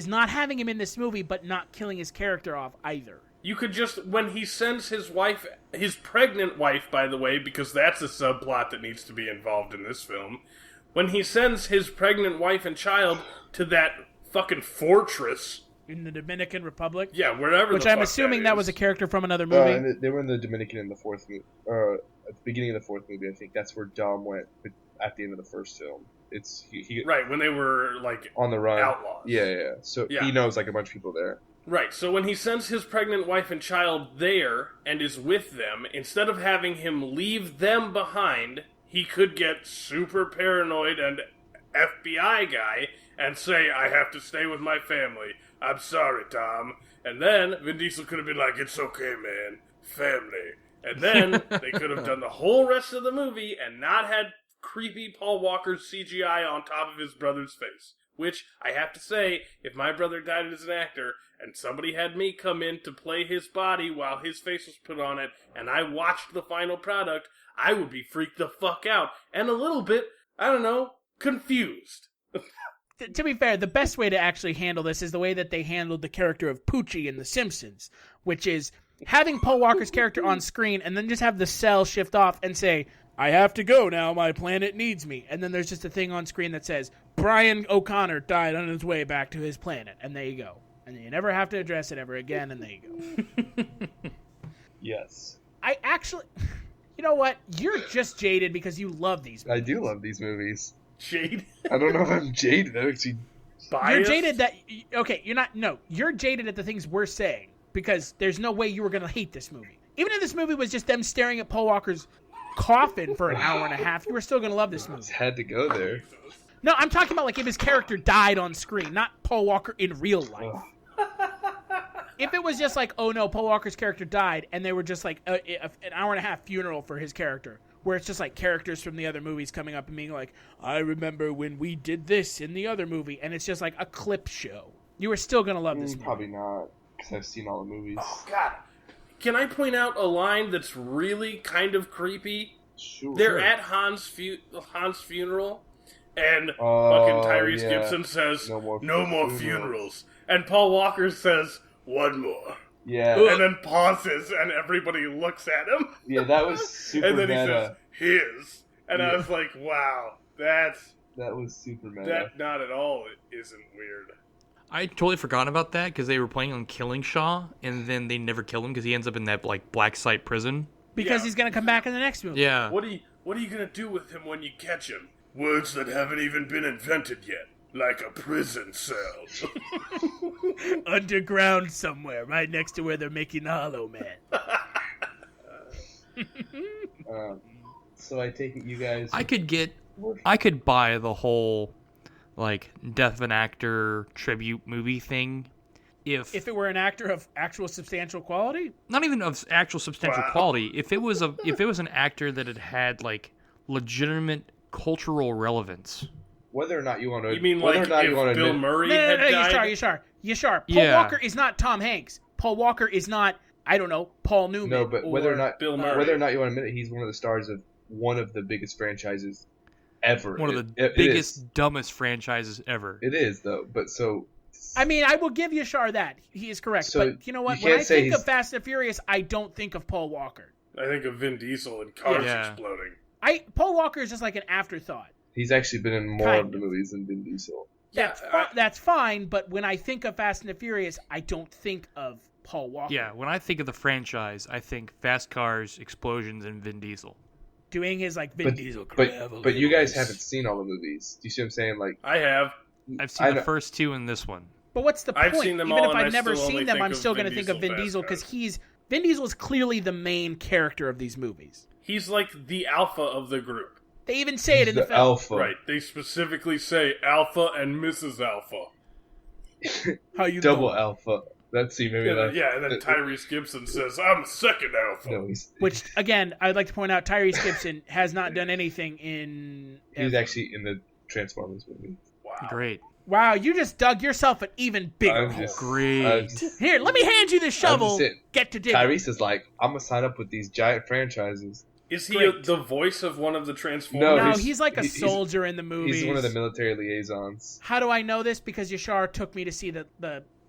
not having him in this movie, but not killing his character off either. You could just, when he sends his wife, his pregnant wife, by the way, because that's a subplot that needs to be involved in this film, when he sends his pregnant wife and child to that fucking fortress in the Dominican Republic. Yeah, wherever. Which the I'm fuck assuming that was a character from another movie. And they were in the Dominican in the fourth movie, at the beginning of the fourth movie. I think that's where Dom went at the end of the first film. It's he right when they were like on the run, outlaws. Yeah. So he knows like a bunch of people there. Right. So when he sends his pregnant wife and child there and is with them, instead of having him leave them behind, he could get super paranoid and FBI guy and say, "I have to stay with my family. I'm sorry, Tom." And then Vin Diesel could have been like, "It's okay, man. Family." And then they could have done the whole rest of the movie and not had creepy Paul Walker's CGI on top of his brother's face. Which, I have to say, if my brother died as an actor and somebody had me come in to play his body while his face was put on it and I watched the final product, I would be freaked the fuck out and a little bit, I don't know, confused. To be fair, the best way to actually handle this is the way that they handled the character of Poochie in The Simpsons, which is having Paul Walker's character on screen and then just have the cell shift off and say, "I have to go now, my planet needs me." And then there's just a thing on screen that says, "Brian O'Connor died on his way back to his planet." And there you go. And you never have to address it ever again, and there you go. Yes. I actually... You know what? You're just jaded because you love these movies. I do love these movies. Jaded? I don't know if I'm jaded. I'm actually biased. You're jaded that... Okay, you're not... No, you're jaded at the things we're saying because there's no way you were going to hate this movie. Even if this movie was just them staring at Paul Walker's coffin for an hour and a half, you were still going to love this movie. Just had to go there. No, I'm talking about like if his character died on screen, not Paul Walker in real life. If it was just like, oh no, Paul Walker's character died, and they were just like an hour and a half funeral for his character, where it's just like characters from the other movies coming up and being like, "I remember when we did this in the other movie," and it's just like a clip show. You were still going to love this movie. Probably not, because I've seen all the movies. Oh, God. Can I point out a line that's really kind of creepy? Sure. They're at Han's funeral, and fucking Tyrese Gibson says, "No more funerals." And Paul Walker says, "One more." Yeah. And then pauses, and everybody looks at him. Yeah, that was super and then meta. he says, "His." And I was like, wow, that was super meta. That not at all isn't weird. I totally forgot about that because they were planning on killing Shaw, and then they never kill him because he ends up in that like black site prison. Because he's going to come back in the next movie. Yeah. What are you gonna do with him when you catch him? Words that haven't even been invented yet. Like a prison cell. Underground somewhere, right next to where they're making the Hollow Man. So I take it you guys... I could buy the whole, like, death of an actor tribute movie thing if it were an actor of actual substantial quality? Not even of actual substantial quality. If it was an actor that had like legitimate cultural relevance. Whether or not you want to... You mean like if Bill Murray had died? Yashar. Paul Walker is not Tom Hanks. Paul Walker is not, I don't know, Paul Newman. No, but whether or not Bill Murray. Whether or not you want to admit it, he's one of the stars of one of the biggest franchises ever. One of the biggest, dumbest franchises ever. It is, though. But so... I mean, I will give Yashar that. He is correct. So but you know what? When I think of Fast and Furious, I don't think of Paul Walker. I think of Vin Diesel and cars exploding. Paul Walker is just like an afterthought. He's actually been in more of the movies than Vin Diesel. That's fine, but when I think of Fast and the Furious, I don't think of Paul Walker. Yeah, when I think of the franchise, I think fast cars, explosions, and Vin Diesel. Doing his like Vin Diesel. But you guys haven't seen all the movies. Do you see what I'm saying? Like I have. I've seen the first two and this one. But what's the point? I've seen them Even all, if I've never seen them, I'm of still going to Vin think of Vin Diesel because Vin Diesel is clearly the main character of these movies. He's like the alpha of the group. They even say it in the film. Alpha. Right. They specifically say Alpha and Mrs. Alpha. How you double doing? Alpha. Let's see, maybe and then Tyrese Gibson says, "I'm the second Alpha." No, which again, I'd like to point out, Tyrese Gibson has not done anything in. He's actually in the Transformers movie. Wow. Great. Wow, you just dug yourself an even bigger hole. Great. Here, let me hand you the shovel. Get to dig. Tyrese is like, I'm gonna sign up with these giant franchises. Is he Great. the voice of one of the Transformers? No, he's like a soldier in the movies. He's one of the military liaisons. How do I know this? Because Yashar took me to see the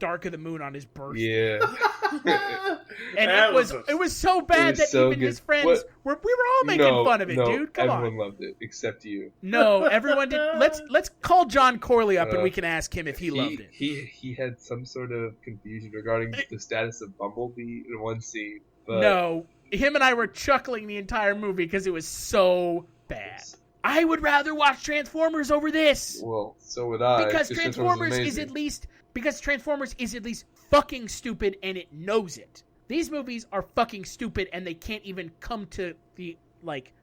Dark of the Moon on his birthday. Yeah. And That it was so bad that so even good. his friends we were all making fun of it, dude. Come on. Everyone loved it except you. No, everyone did. Let's call John Corley up and we can ask him if he loved it. He had some sort of confusion regarding the status of Bumblebee in one scene. But No, him and I were chuckling the entire movie because it was so bad. I would rather watch Transformers over this. Well, so would I. Because Transformers Transformers is at least fucking stupid and it knows it. These movies are fucking stupid and they can't even come to the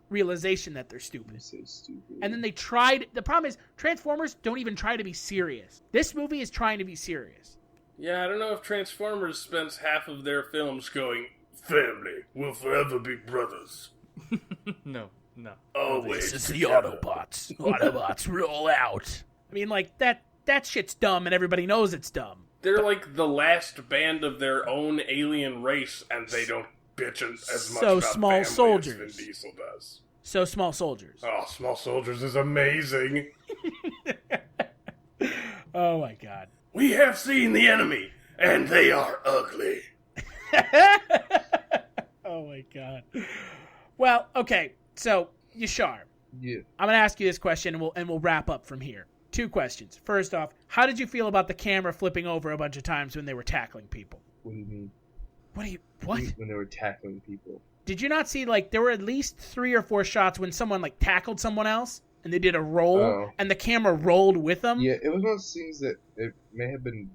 realization that they're stupid. So stupid. And then they tried. The problem is Transformers don't even try to be serious. This movie is trying to be serious. Yeah, I don't know if Transformers spends half of their films going, family will forever be brothers. No. Always. This is the Autobots. Autobots roll out. I mean, that shit's dumb and everybody knows it's dumb. They're like the last band of their own alien race, and they don't bitch as much So about small family soldiers. as Vin Diesel does. So Small Soldiers. Oh, Small Soldiers is amazing. Oh my god. We have seen the enemy, and they are ugly. Oh my god. Well, okay. So, Yashar, Yeah. I'm going to ask you this question and we'll wrap up from here. 2 questions. First off, how did you feel about the camera flipping over a bunch of times when they were tackling people? What do you mean? What? When they were tackling people. Did you not see, there were at least 3 or 4 shots when someone, tackled someone else and they did a roll and the camera rolled with them? Yeah, it was one of those things that it may have been,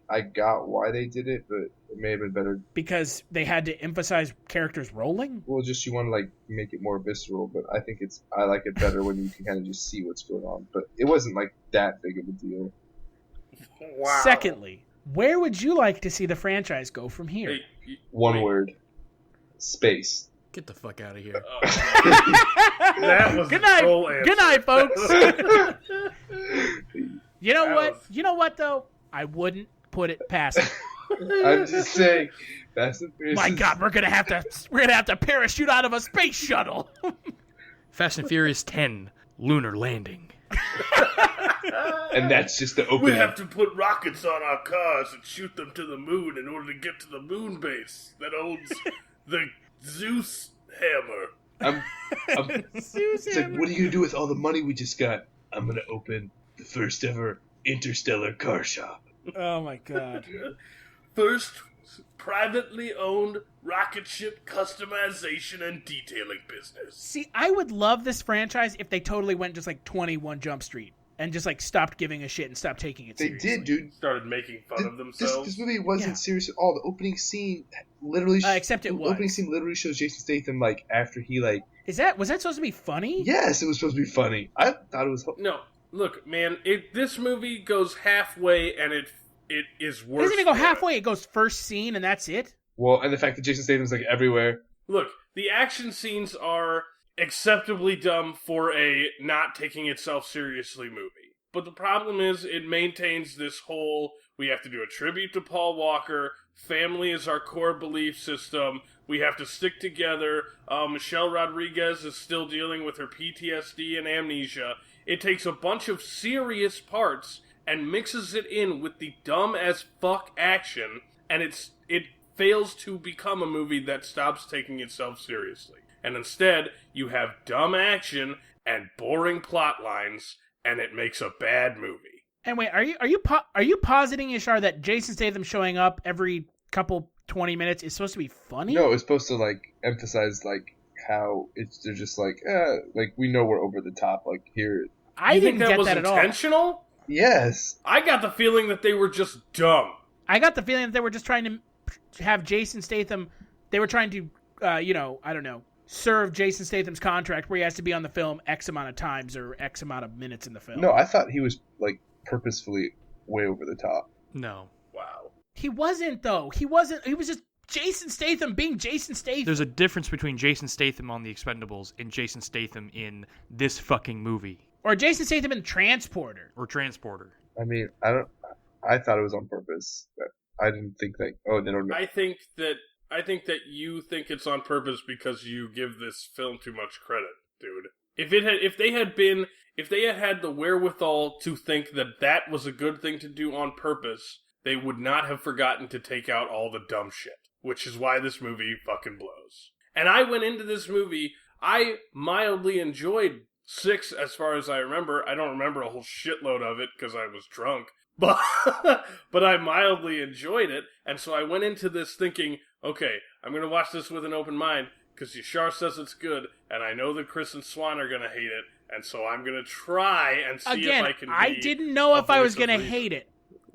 I got why they did it, but it may have been better. Because they had to emphasize characters rolling? Well, just you want to, make it more visceral, but I think I like it better when you can kind of just see what's going on. But it wasn't, that big of a deal. Wow. Secondly, where would you like to see the franchise go from here? Hey, One wait. word. Space. Get the fuck out of here. That was Good the night. troll answer. Good night, folks. You know That what? was- You know what, though? I wouldn't put it past them. I'm just saying. Fast and Furious. My God, we're gonna have to parachute out of a space shuttle. Fast and Furious 10, Lunar Landing. And that's just the We opening. have to put rockets on our cars and shoot them to the moon in order to get to the moon base that owns the Zeus hammer. It's like, what are you going to do with all the money we just got? I'm going to open the first ever interstellar car shop. Oh my God. First privately owned rocket ship customization and detailing business. See, I would love this franchise if they totally went just 21 Jump Street and just stopped giving a shit and stopped taking it They seriously. did, dude. Started making fun of themselves. This movie wasn't Yeah. serious at all. The opening scene literally... Except it the was. opening scene literally shows Jason Statham, after he, was that supposed to be funny? Yes, it was supposed to be funny. I thought it was... No, look, man, this movie goes halfway and it is It worse. doesn't even go for it. halfway. It goes first scene and that's it. Well, and the fact that Jason Statham's, everywhere. Look, the action scenes are acceptably dumb for a not taking itself seriously movie. But the problem is it maintains this whole, we have to do a tribute to Paul Walker, family is our core belief system, we have to stick together, Michelle Rodriguez is still dealing with her PTSD and amnesia. It takes a bunch of serious parts and mixes it in with the dumb as fuck action, and it fails to become a movie that stops taking itself seriously. And instead, you have dumb action and boring plot lines, and it makes a bad movie. And wait, are you positing, Yashar, that Jason Statham showing up every couple 20 minutes is supposed to be funny? No, it's supposed to, emphasize, how they're just we know we're over the top, here. I You didn't think that get was that at all. intentional? Yes. I got the feeling that they were just dumb. I got the feeling that they were just trying to have Jason Statham. They were trying to, I don't know, serve Jason Statham's contract where he has to be on the film X amount of times or X amount of minutes in the film. No, I thought he was, purposefully way over the top. No. Wow. He wasn't, though. He wasn't. He was just Jason Statham being Jason Statham. There's a difference between Jason Statham on The Expendables and Jason Statham in this fucking movie. Or Jason Statham in Transporter. Or Transporter. I mean, I thought it was on purpose. I didn't think they don't know. I think that I think that you think it's on purpose because you give this film too much credit, dude. If they had had the wherewithal to think that that was a good thing to do on purpose, they would not have forgotten to take out all the dumb shit, which is why this movie fucking blows. And I went into this movie, I mildly enjoyed 6 as far as I remember. I don't remember a whole shitload of it because I was drunk, but I mildly enjoyed it. And so I went into this thinking, okay, I'm going to watch this with an open mind because Yashar says it's good, and I know that Chris and Swan are going to hate it, and so I'm going to try and see if I can be I didn't know if I was going to hate it.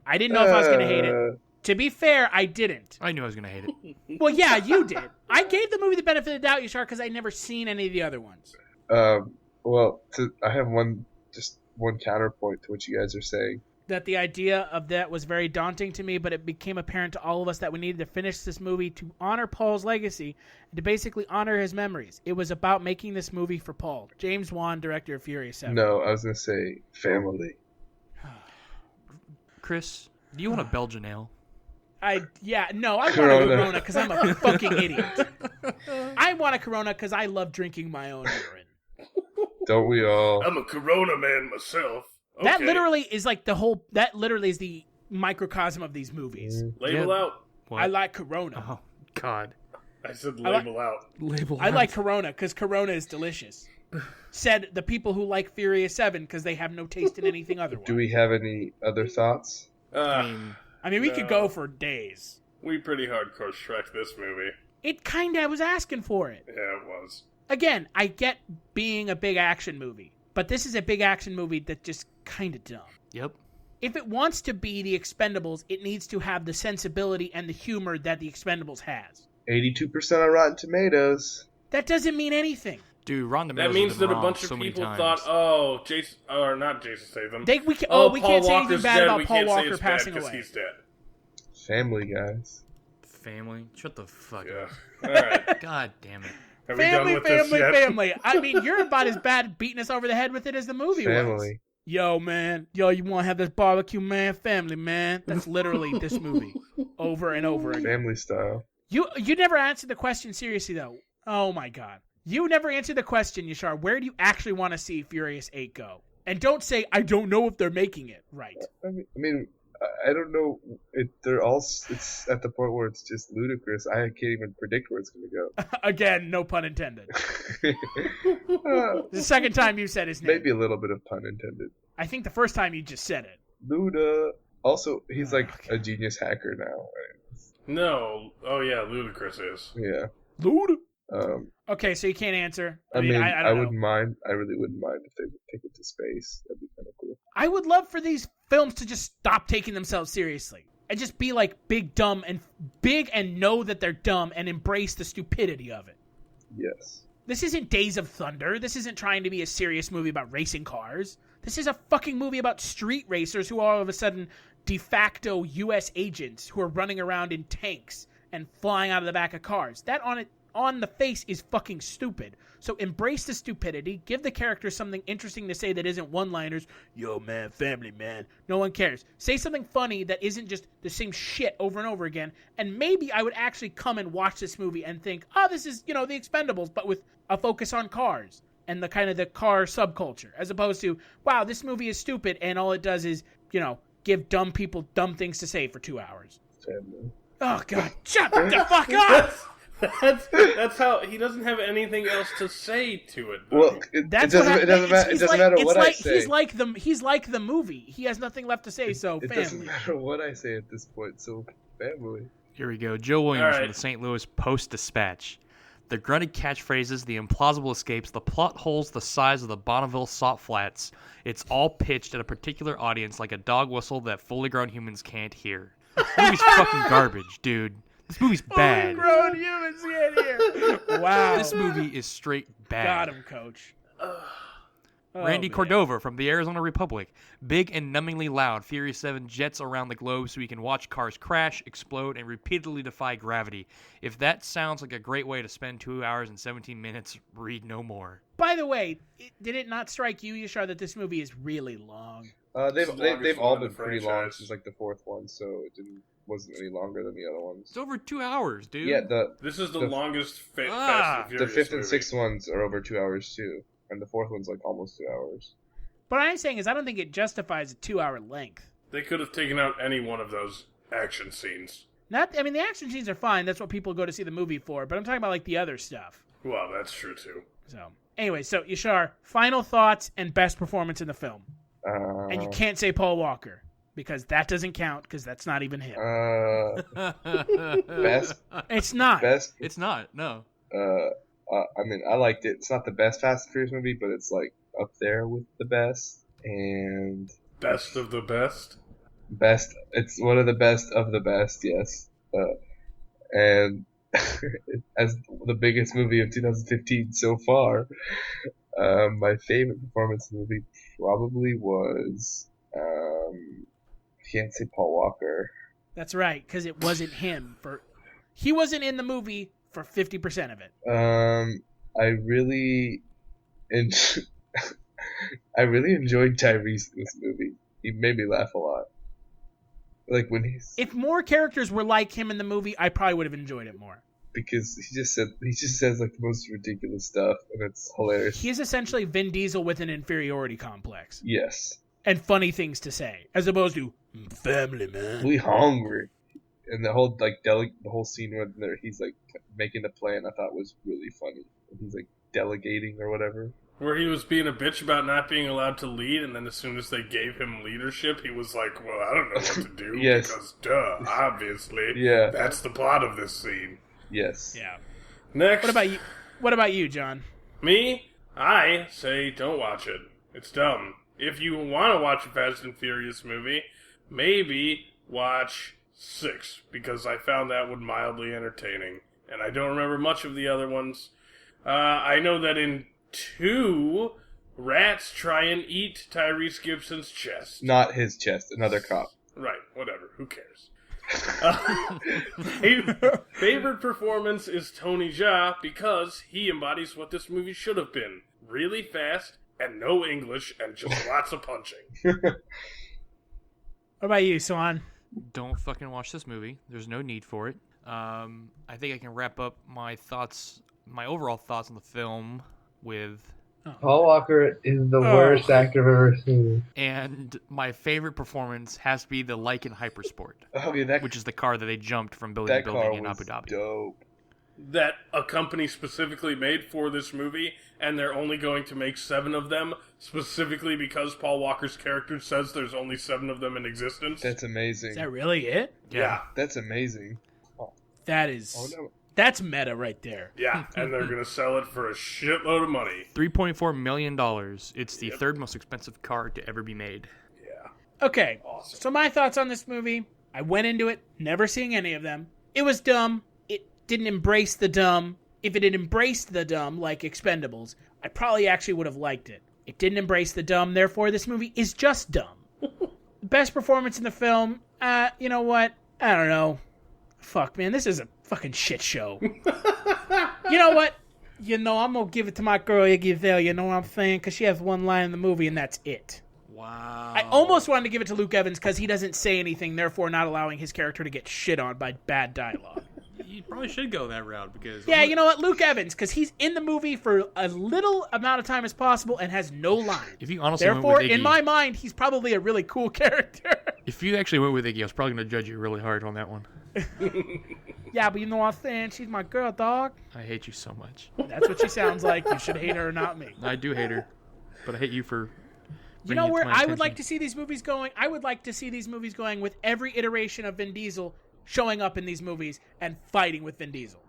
I didn't know if I was going to hate it. To be fair, I didn't. I knew I was going to hate it. Well, yeah, you did. I gave the movie the benefit of the doubt, Yashar, because I'd never seen any of the other ones. Well, I have one counterpoint to what you guys are saying. That the idea of that was very daunting to me, but it became apparent to all of us that we needed to finish this movie to honor Paul's legacy and to basically honor his memories. It was about making this movie for Paul. James Wan, director of Furious 7. No, I was going to say family. Chris, do you want a Belgian ale? I want a Corona because I'm a fucking idiot. I want a Corona because I love drinking my own urine. Don't we all? I'm a Corona man myself. Okay. That literally is like that literally is the microcosm of these movies. Label out. What? I like Corona. Oh, God. I said label out. Label I out. like Corona because Corona is delicious. Said the people who like Furious 7 because they have no taste in anything otherwise. Do we have any other thoughts? I mean, we could go for days. We pretty hardcore Shrek this movie. It kinda was asking for it. Yeah, it was. Again, I get being a big action movie, but this is a big action movie that just kinda dumb. Yep. If it wants to be the Expendables, it needs to have the sensibility and the humor that the Expendables has. 82% on Rotten Tomatoes. That doesn't mean anything. Dude, Rotten Tomatoes That means has been that a wrong bunch of so many people times. thought, oh, Jason, or not Jason Statham. We can't Paul say anything Walker's bad dead. about We Paul can't say Walker it's passing bad 'cause away. he's dead. Family, guys. Family? Shut the fuck Yeah. up. All right. God damn it. Are we done with this yet? Family. I mean, you're about as bad beating us over the head with it as the movie was. Family. Yo, man. Yo, you want to have this barbecue, man? Family, man. That's literally this movie over and over again. Family style. You never answered the question seriously, though. Oh, my God. You never answered the question, Yashar. Where do you actually want to see Furious 8 go? And don't say, I don't know if they're making it right. I mean, I don't know. It's at the point where it's just ludicrous. I can't even predict where it's going to go. Again, no pun intended. The second time you said his name. Maybe a little bit of pun intended. I think the first time you just said it. Luda. Also, he's like a genius hacker now. Right? No. Oh, yeah, Ludacris is. Yeah. Luda. Um, Okay, so you can't answer. I mean, I I don't know. wouldn't mind. I really wouldn't mind if they would take it to space. That'd be kind of cool. I would love for these films to just stop taking themselves seriously and just be like big and know that they're dumb and embrace the stupidity of it. Yes. This isn't Days of Thunder. This isn't trying to be a serious movie about racing cars. This is a fucking movie about street racers who are all of a sudden de facto U.S. agents who are running around in tanks and flying out of the back of cars. That on the face is fucking stupid. So embrace the stupidity. Give the characters something interesting to say that isn't one-liners. Yo, man, family, man. No one cares. Say something funny that isn't just the same shit over and over again. And maybe I would actually come and watch this movie and think, oh, this is, the Expendables, but with a focus on cars and the kind of the car subculture. As opposed to, wow, this movie is stupid and all it does is, give dumb people dumb things to say for 2 hours. Family. Oh, God. Shut the fuck up! That's how he doesn't have anything else to say to it. Though. Well, it doesn't matter what I say. He's like the movie. He has nothing left to say. So it family. doesn't matter what I say at this point. So family. Here we go. Joe Williams All right. from the St. Louis Post-Dispatch. The grunted catchphrases, the implausible escapes, the plot holes the size of the Bonneville salt flats. It's all pitched at a particular audience like a dog whistle that fully grown humans can't hear. This movie's fucking garbage, dude. This movie's bad. Grown humans get here. Wow. This movie is straight bad. Got him, coach. Randy man. Cordova from the Arizona Republic. Big and numbingly loud, Furious 7 jets around the globe so we can watch cars crash, explode, and repeatedly defy gravity. If that sounds like a great way to spend 2 hours and 17 minutes, read no more. By the way, did it not strike you, Yashar, that this movie is really long? They've all been pretty long franchise. since like the fourth one, so wasn't any longer than the other ones. It's over 2 hours, dude. Yeah, This is the longest Fast and the Furious fifth and movie. sixth ones are over 2 hours too, and the fourth one's like almost 2 hours. What I'm saying is I don't think it justifies a 2-hour length. They could have taken out any one of those action scenes. The action scenes are fine. That's what people go to see the movie for. But I'm talking about like the other stuff. Well, that's true too. So anyway, Yashar, final thoughts and best performance in the film. And you can't say Paul Walker because that doesn't count because that's not even him. Best. It's not. Best. It's not, no. I mean, I liked it. It's not the best Fast and Furious movie, but it's like up there with the best. And Best of the best. best. It's one of the best of the best. Yes. And as the biggest movie of 2015 so far, my favorite performance in the movie probably was. Can't say Paul Walker. That's right, because it wasn't him. He wasn't in the movie for 50% of it. I really enjoyed Tyrese in this movie. He made me laugh a lot. Like when If more characters were like him in the movie, I probably would have enjoyed it more. Because he just says like the most ridiculous stuff, and it's hilarious. He is essentially Vin Diesel with an inferiority complex. Yes. And funny things to say, as opposed to family man. We hungry. And the whole the whole scene where he's like making the plan, I thought was really funny. He's like delegating or whatever. Where he was being a bitch about not being allowed to lead, and then as soon as they gave him leadership, he was like, well, I don't know what to do, Yes. because duh, obviously. Yeah. That's the plot of this scene. Yes. Yeah. Next. What about you, John? Me? I say don't watch it. It's dumb. If you want to watch a Fast and Furious movie, maybe watch 6, because I found that one mildly entertaining. And I don't remember much of the other ones. I know that in 2, rats try and eat Tyrese Gibson's chest. Not his chest, another cop. Right, whatever, who cares? Favorite performance is Tony Jaa because he embodies what this movie should have been. Really fast and no English and just lots of punching. What about you, Swan? Don't fucking watch this movie. There's no need for it. I think I can wrap up my overall thoughts on the film with... Paul Walker is the worst actor I've ever seen. And my favorite performance has to be the Lycan Hypersport, Oh yeah, which is the car that they jumped from building to that car building in was Abu Dhabi. dope. That a company specifically made for this movie, and they're only going to make 7 of them, specifically because Paul Walker's character says there's only 7 of them in existence. That's amazing. Is that really it? Yeah. That's amazing. That is... Oh no. That's meta right there. Yeah, and they're going to sell it for a shitload of money. $3.4 million. It's the third most expensive car to ever be made. Yeah. Okay, Awesome. so my thoughts on this movie. I went into it never seeing any of them. It was dumb. It didn't embrace the dumb. If it had embraced the dumb, like Expendables, I probably actually would have liked it. It didn't embrace the dumb, therefore this movie is just dumb. Best performance in the film, you know what? I don't know. Fuck, man, this is a fucking shit show. You know what? I'm gonna give it to my girl Iggy Azalea, you know what I'm saying? Because she has one line in the movie, and that's it. Wow. I almost wanted to give it to Luke Evans because he doesn't say anything, therefore not allowing his character to get shit on by bad dialogue. You probably should go that route because... Yeah, you know what? Luke Evans, because he's in the movie for a little amount of time as possible and has no lines. If you honestly Therefore, went with Iggy, in my mind, he's probably a really cool character. if you actually went with Iggy, I was probably going to judge you really hard on that one. Yeah, but you know what I'm saying? She's my girl, dog. I hate you so much. That's what she sounds like. You should hate her, not me. I do hate her, but I hate you for... You know where I would like to see these movies going? I would like to see these movies going with every iteration of Vin Diesel showing up in these movies and fighting with Vin Diesel.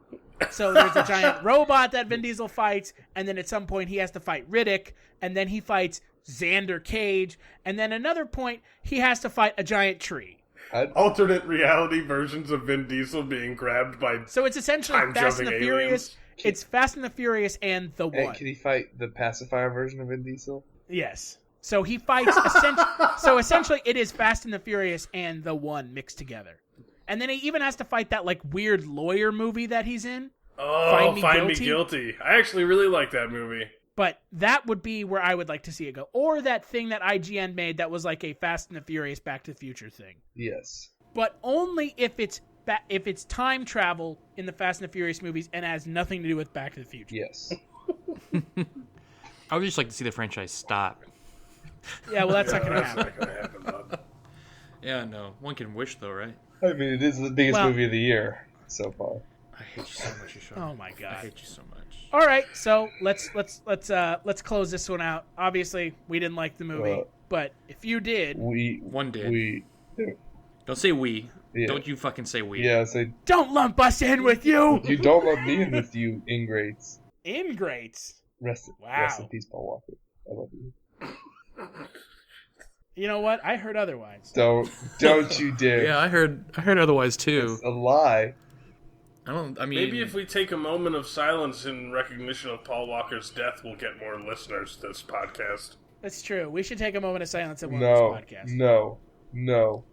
So there's a giant robot that Vin Diesel fights, and then at some point he has to fight Riddick, and then he fights Xander Cage, and then another point he has to fight a giant tree. Alternate reality versions of Vin Diesel being grabbed by So it's essentially Fast and the time-jumping Furious. aliens. It's Fast and the Furious and The Hey, One. can he fight the pacifier version of Vin Diesel? Yes. So he fights. Essentially, it is Fast and the Furious and The One mixed together. And then he even has to fight that like weird lawyer movie that he's in. Oh, Find Me Guilty. I actually really like that movie. But that would be where I would like to see it go. Or that thing that IGN made that was like a Fast and the Furious Back to the Future thing. Yes. But only if it's time travel in the Fast and the Furious movies and has nothing to do with Back to the Future. Yes. I would just like to see the franchise stop. Yeah, well, that's not going to happen. Not gonna happen, bud. Yeah, no. One can wish, though, right? I mean, it is the biggest movie of the year so far. I hate you so much, Yashar. Oh my god. I hate you so much. All right, so let's close this one out. Obviously, we didn't like the movie, but if you did, One did. We. Don't say we. Yeah. Don't you fucking say we. Yeah, say don't lump us in with you. you don't love me in with you, ingrates. Ingrates. Rest in peace, Paul Walker. I love you. You know what? I heard otherwise. Don't you dare. Yeah, I heard otherwise too. It's a lie. Maybe if we take a moment of silence in recognition of Paul Walker's death, we'll get more listeners to this podcast. That's true. We should take a moment of silence in one of these podcasts. No.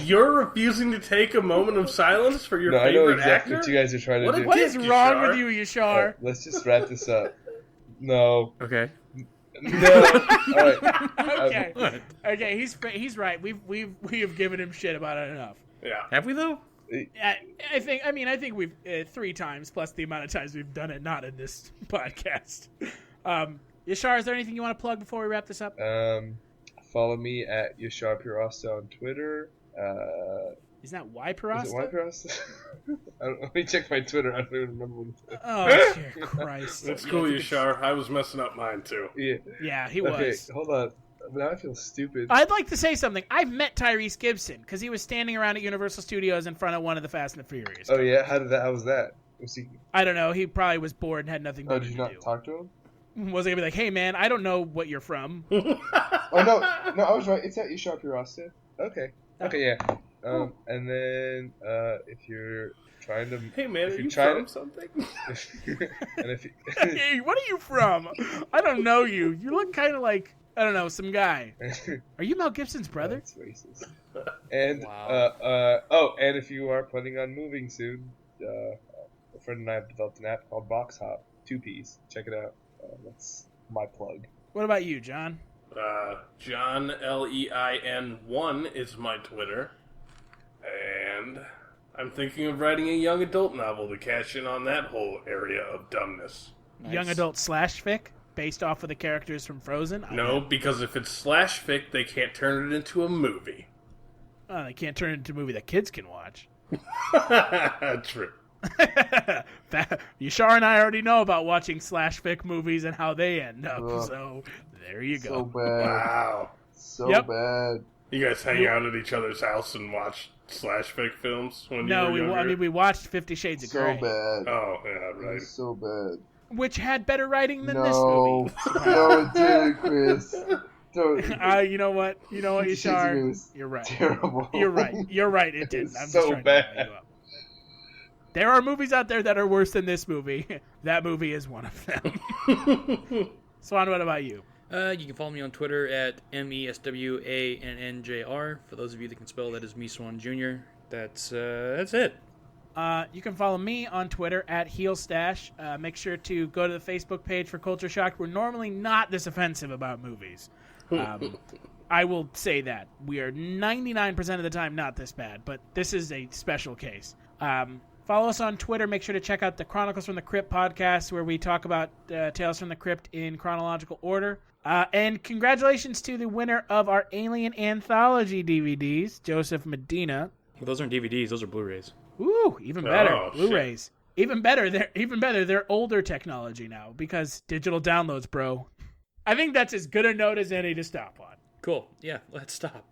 You're refusing to take a moment of silence for your favorite I know exactly actor? what you guys are trying to do. What is wrong with you, Yashar? Right, let's just wrap this up. No. Okay. No. All right. Okay. He's right. We have given him shit about it enough. Yeah. Have we though? I think we've 3 times plus the amount of times we've done it not in this podcast. Yashar, is there anything you want to plug before we wrap this up? Follow me at Yashar Pirasteh on Twitter. Isn't that Y Pirasteh? Is it Y Pirasteh? Let me check my Twitter. I don't even remember what it said. Oh, dear Christ. That's cool, Yashar. I was messing up mine, too. Yeah, he Okay, was. hold on. Now I feel stupid. I'd like to say something. I've met Tyrese Gibson because he was standing around at Universal Studios in front of one of the Fast and the Furious. Oh, yeah? How was that? Was he... I don't know. He probably was bored and had nothing better to do. Did you not talk to him? Was he going to be like, hey, man, I don't know what you're from? Oh, no, I was right. It's at Yashar Pirasteh. Okay, yeah. And then if you're trying to... Hey, man, are you from something? Hey, what are you from? I don't know you. You look kind of like, I don't know, some guy. Are you Mel Gibson's brother? That's racist. And, Wow. and if you are planning on moving soon, a friend and I have developed an app called Box Hop, 2-piece. Check it out. That's my plug. What about you, John? John Lein 1 is my Twitter. And I'm thinking of writing a young adult novel to cash in on that whole area of dumbness. Nice. Young adult /fic based off of the characters from Frozen? No, because if it's /fic, they can't turn it into a movie. Oh, they can't turn it into a movie that kids can watch. True. Yashar and I already know about watching /fic movies and how they end up. Ugh. So there you go. So bad. Wow. So bad. You guys hang out at each other's house and watch /fic films when you were younger? we watched 50 Shades of Grey. So bad. Oh, yeah, right. So bad. Which had better writing than this movie. No, it didn't, Chris. Don't. You know what, Yashar? You're right. Terrible. You're right. It didn't. I'm so just bad. trying to back you up. There are movies out there that are worse than this movie. That movie is one of them. Swan, what about you? You can follow me on Twitter at MESWANNJR. For those of you that can spell, that is me Swan Jr. That's it. You can follow me on Twitter at HeelStash. Make sure to go to the Facebook page for Culture Shock. We're normally not this offensive about movies. I will say that. We are 99% of the time not this bad, but this is a special case. Follow us on Twitter. Make sure to check out the Chronicles from the Crypt podcast, where we talk about Tales from the Crypt in chronological order. And congratulations to the winner of our Alien Anthology DVDs, Joseph Medina. Well, those aren't DVDs; those are Blu-rays. Ooh, even better. Oh, Blu-rays. Shit. Even better. They're older technology now because digital downloads, bro. I think that's as good a note as any to stop on. Cool. Yeah, let's stop.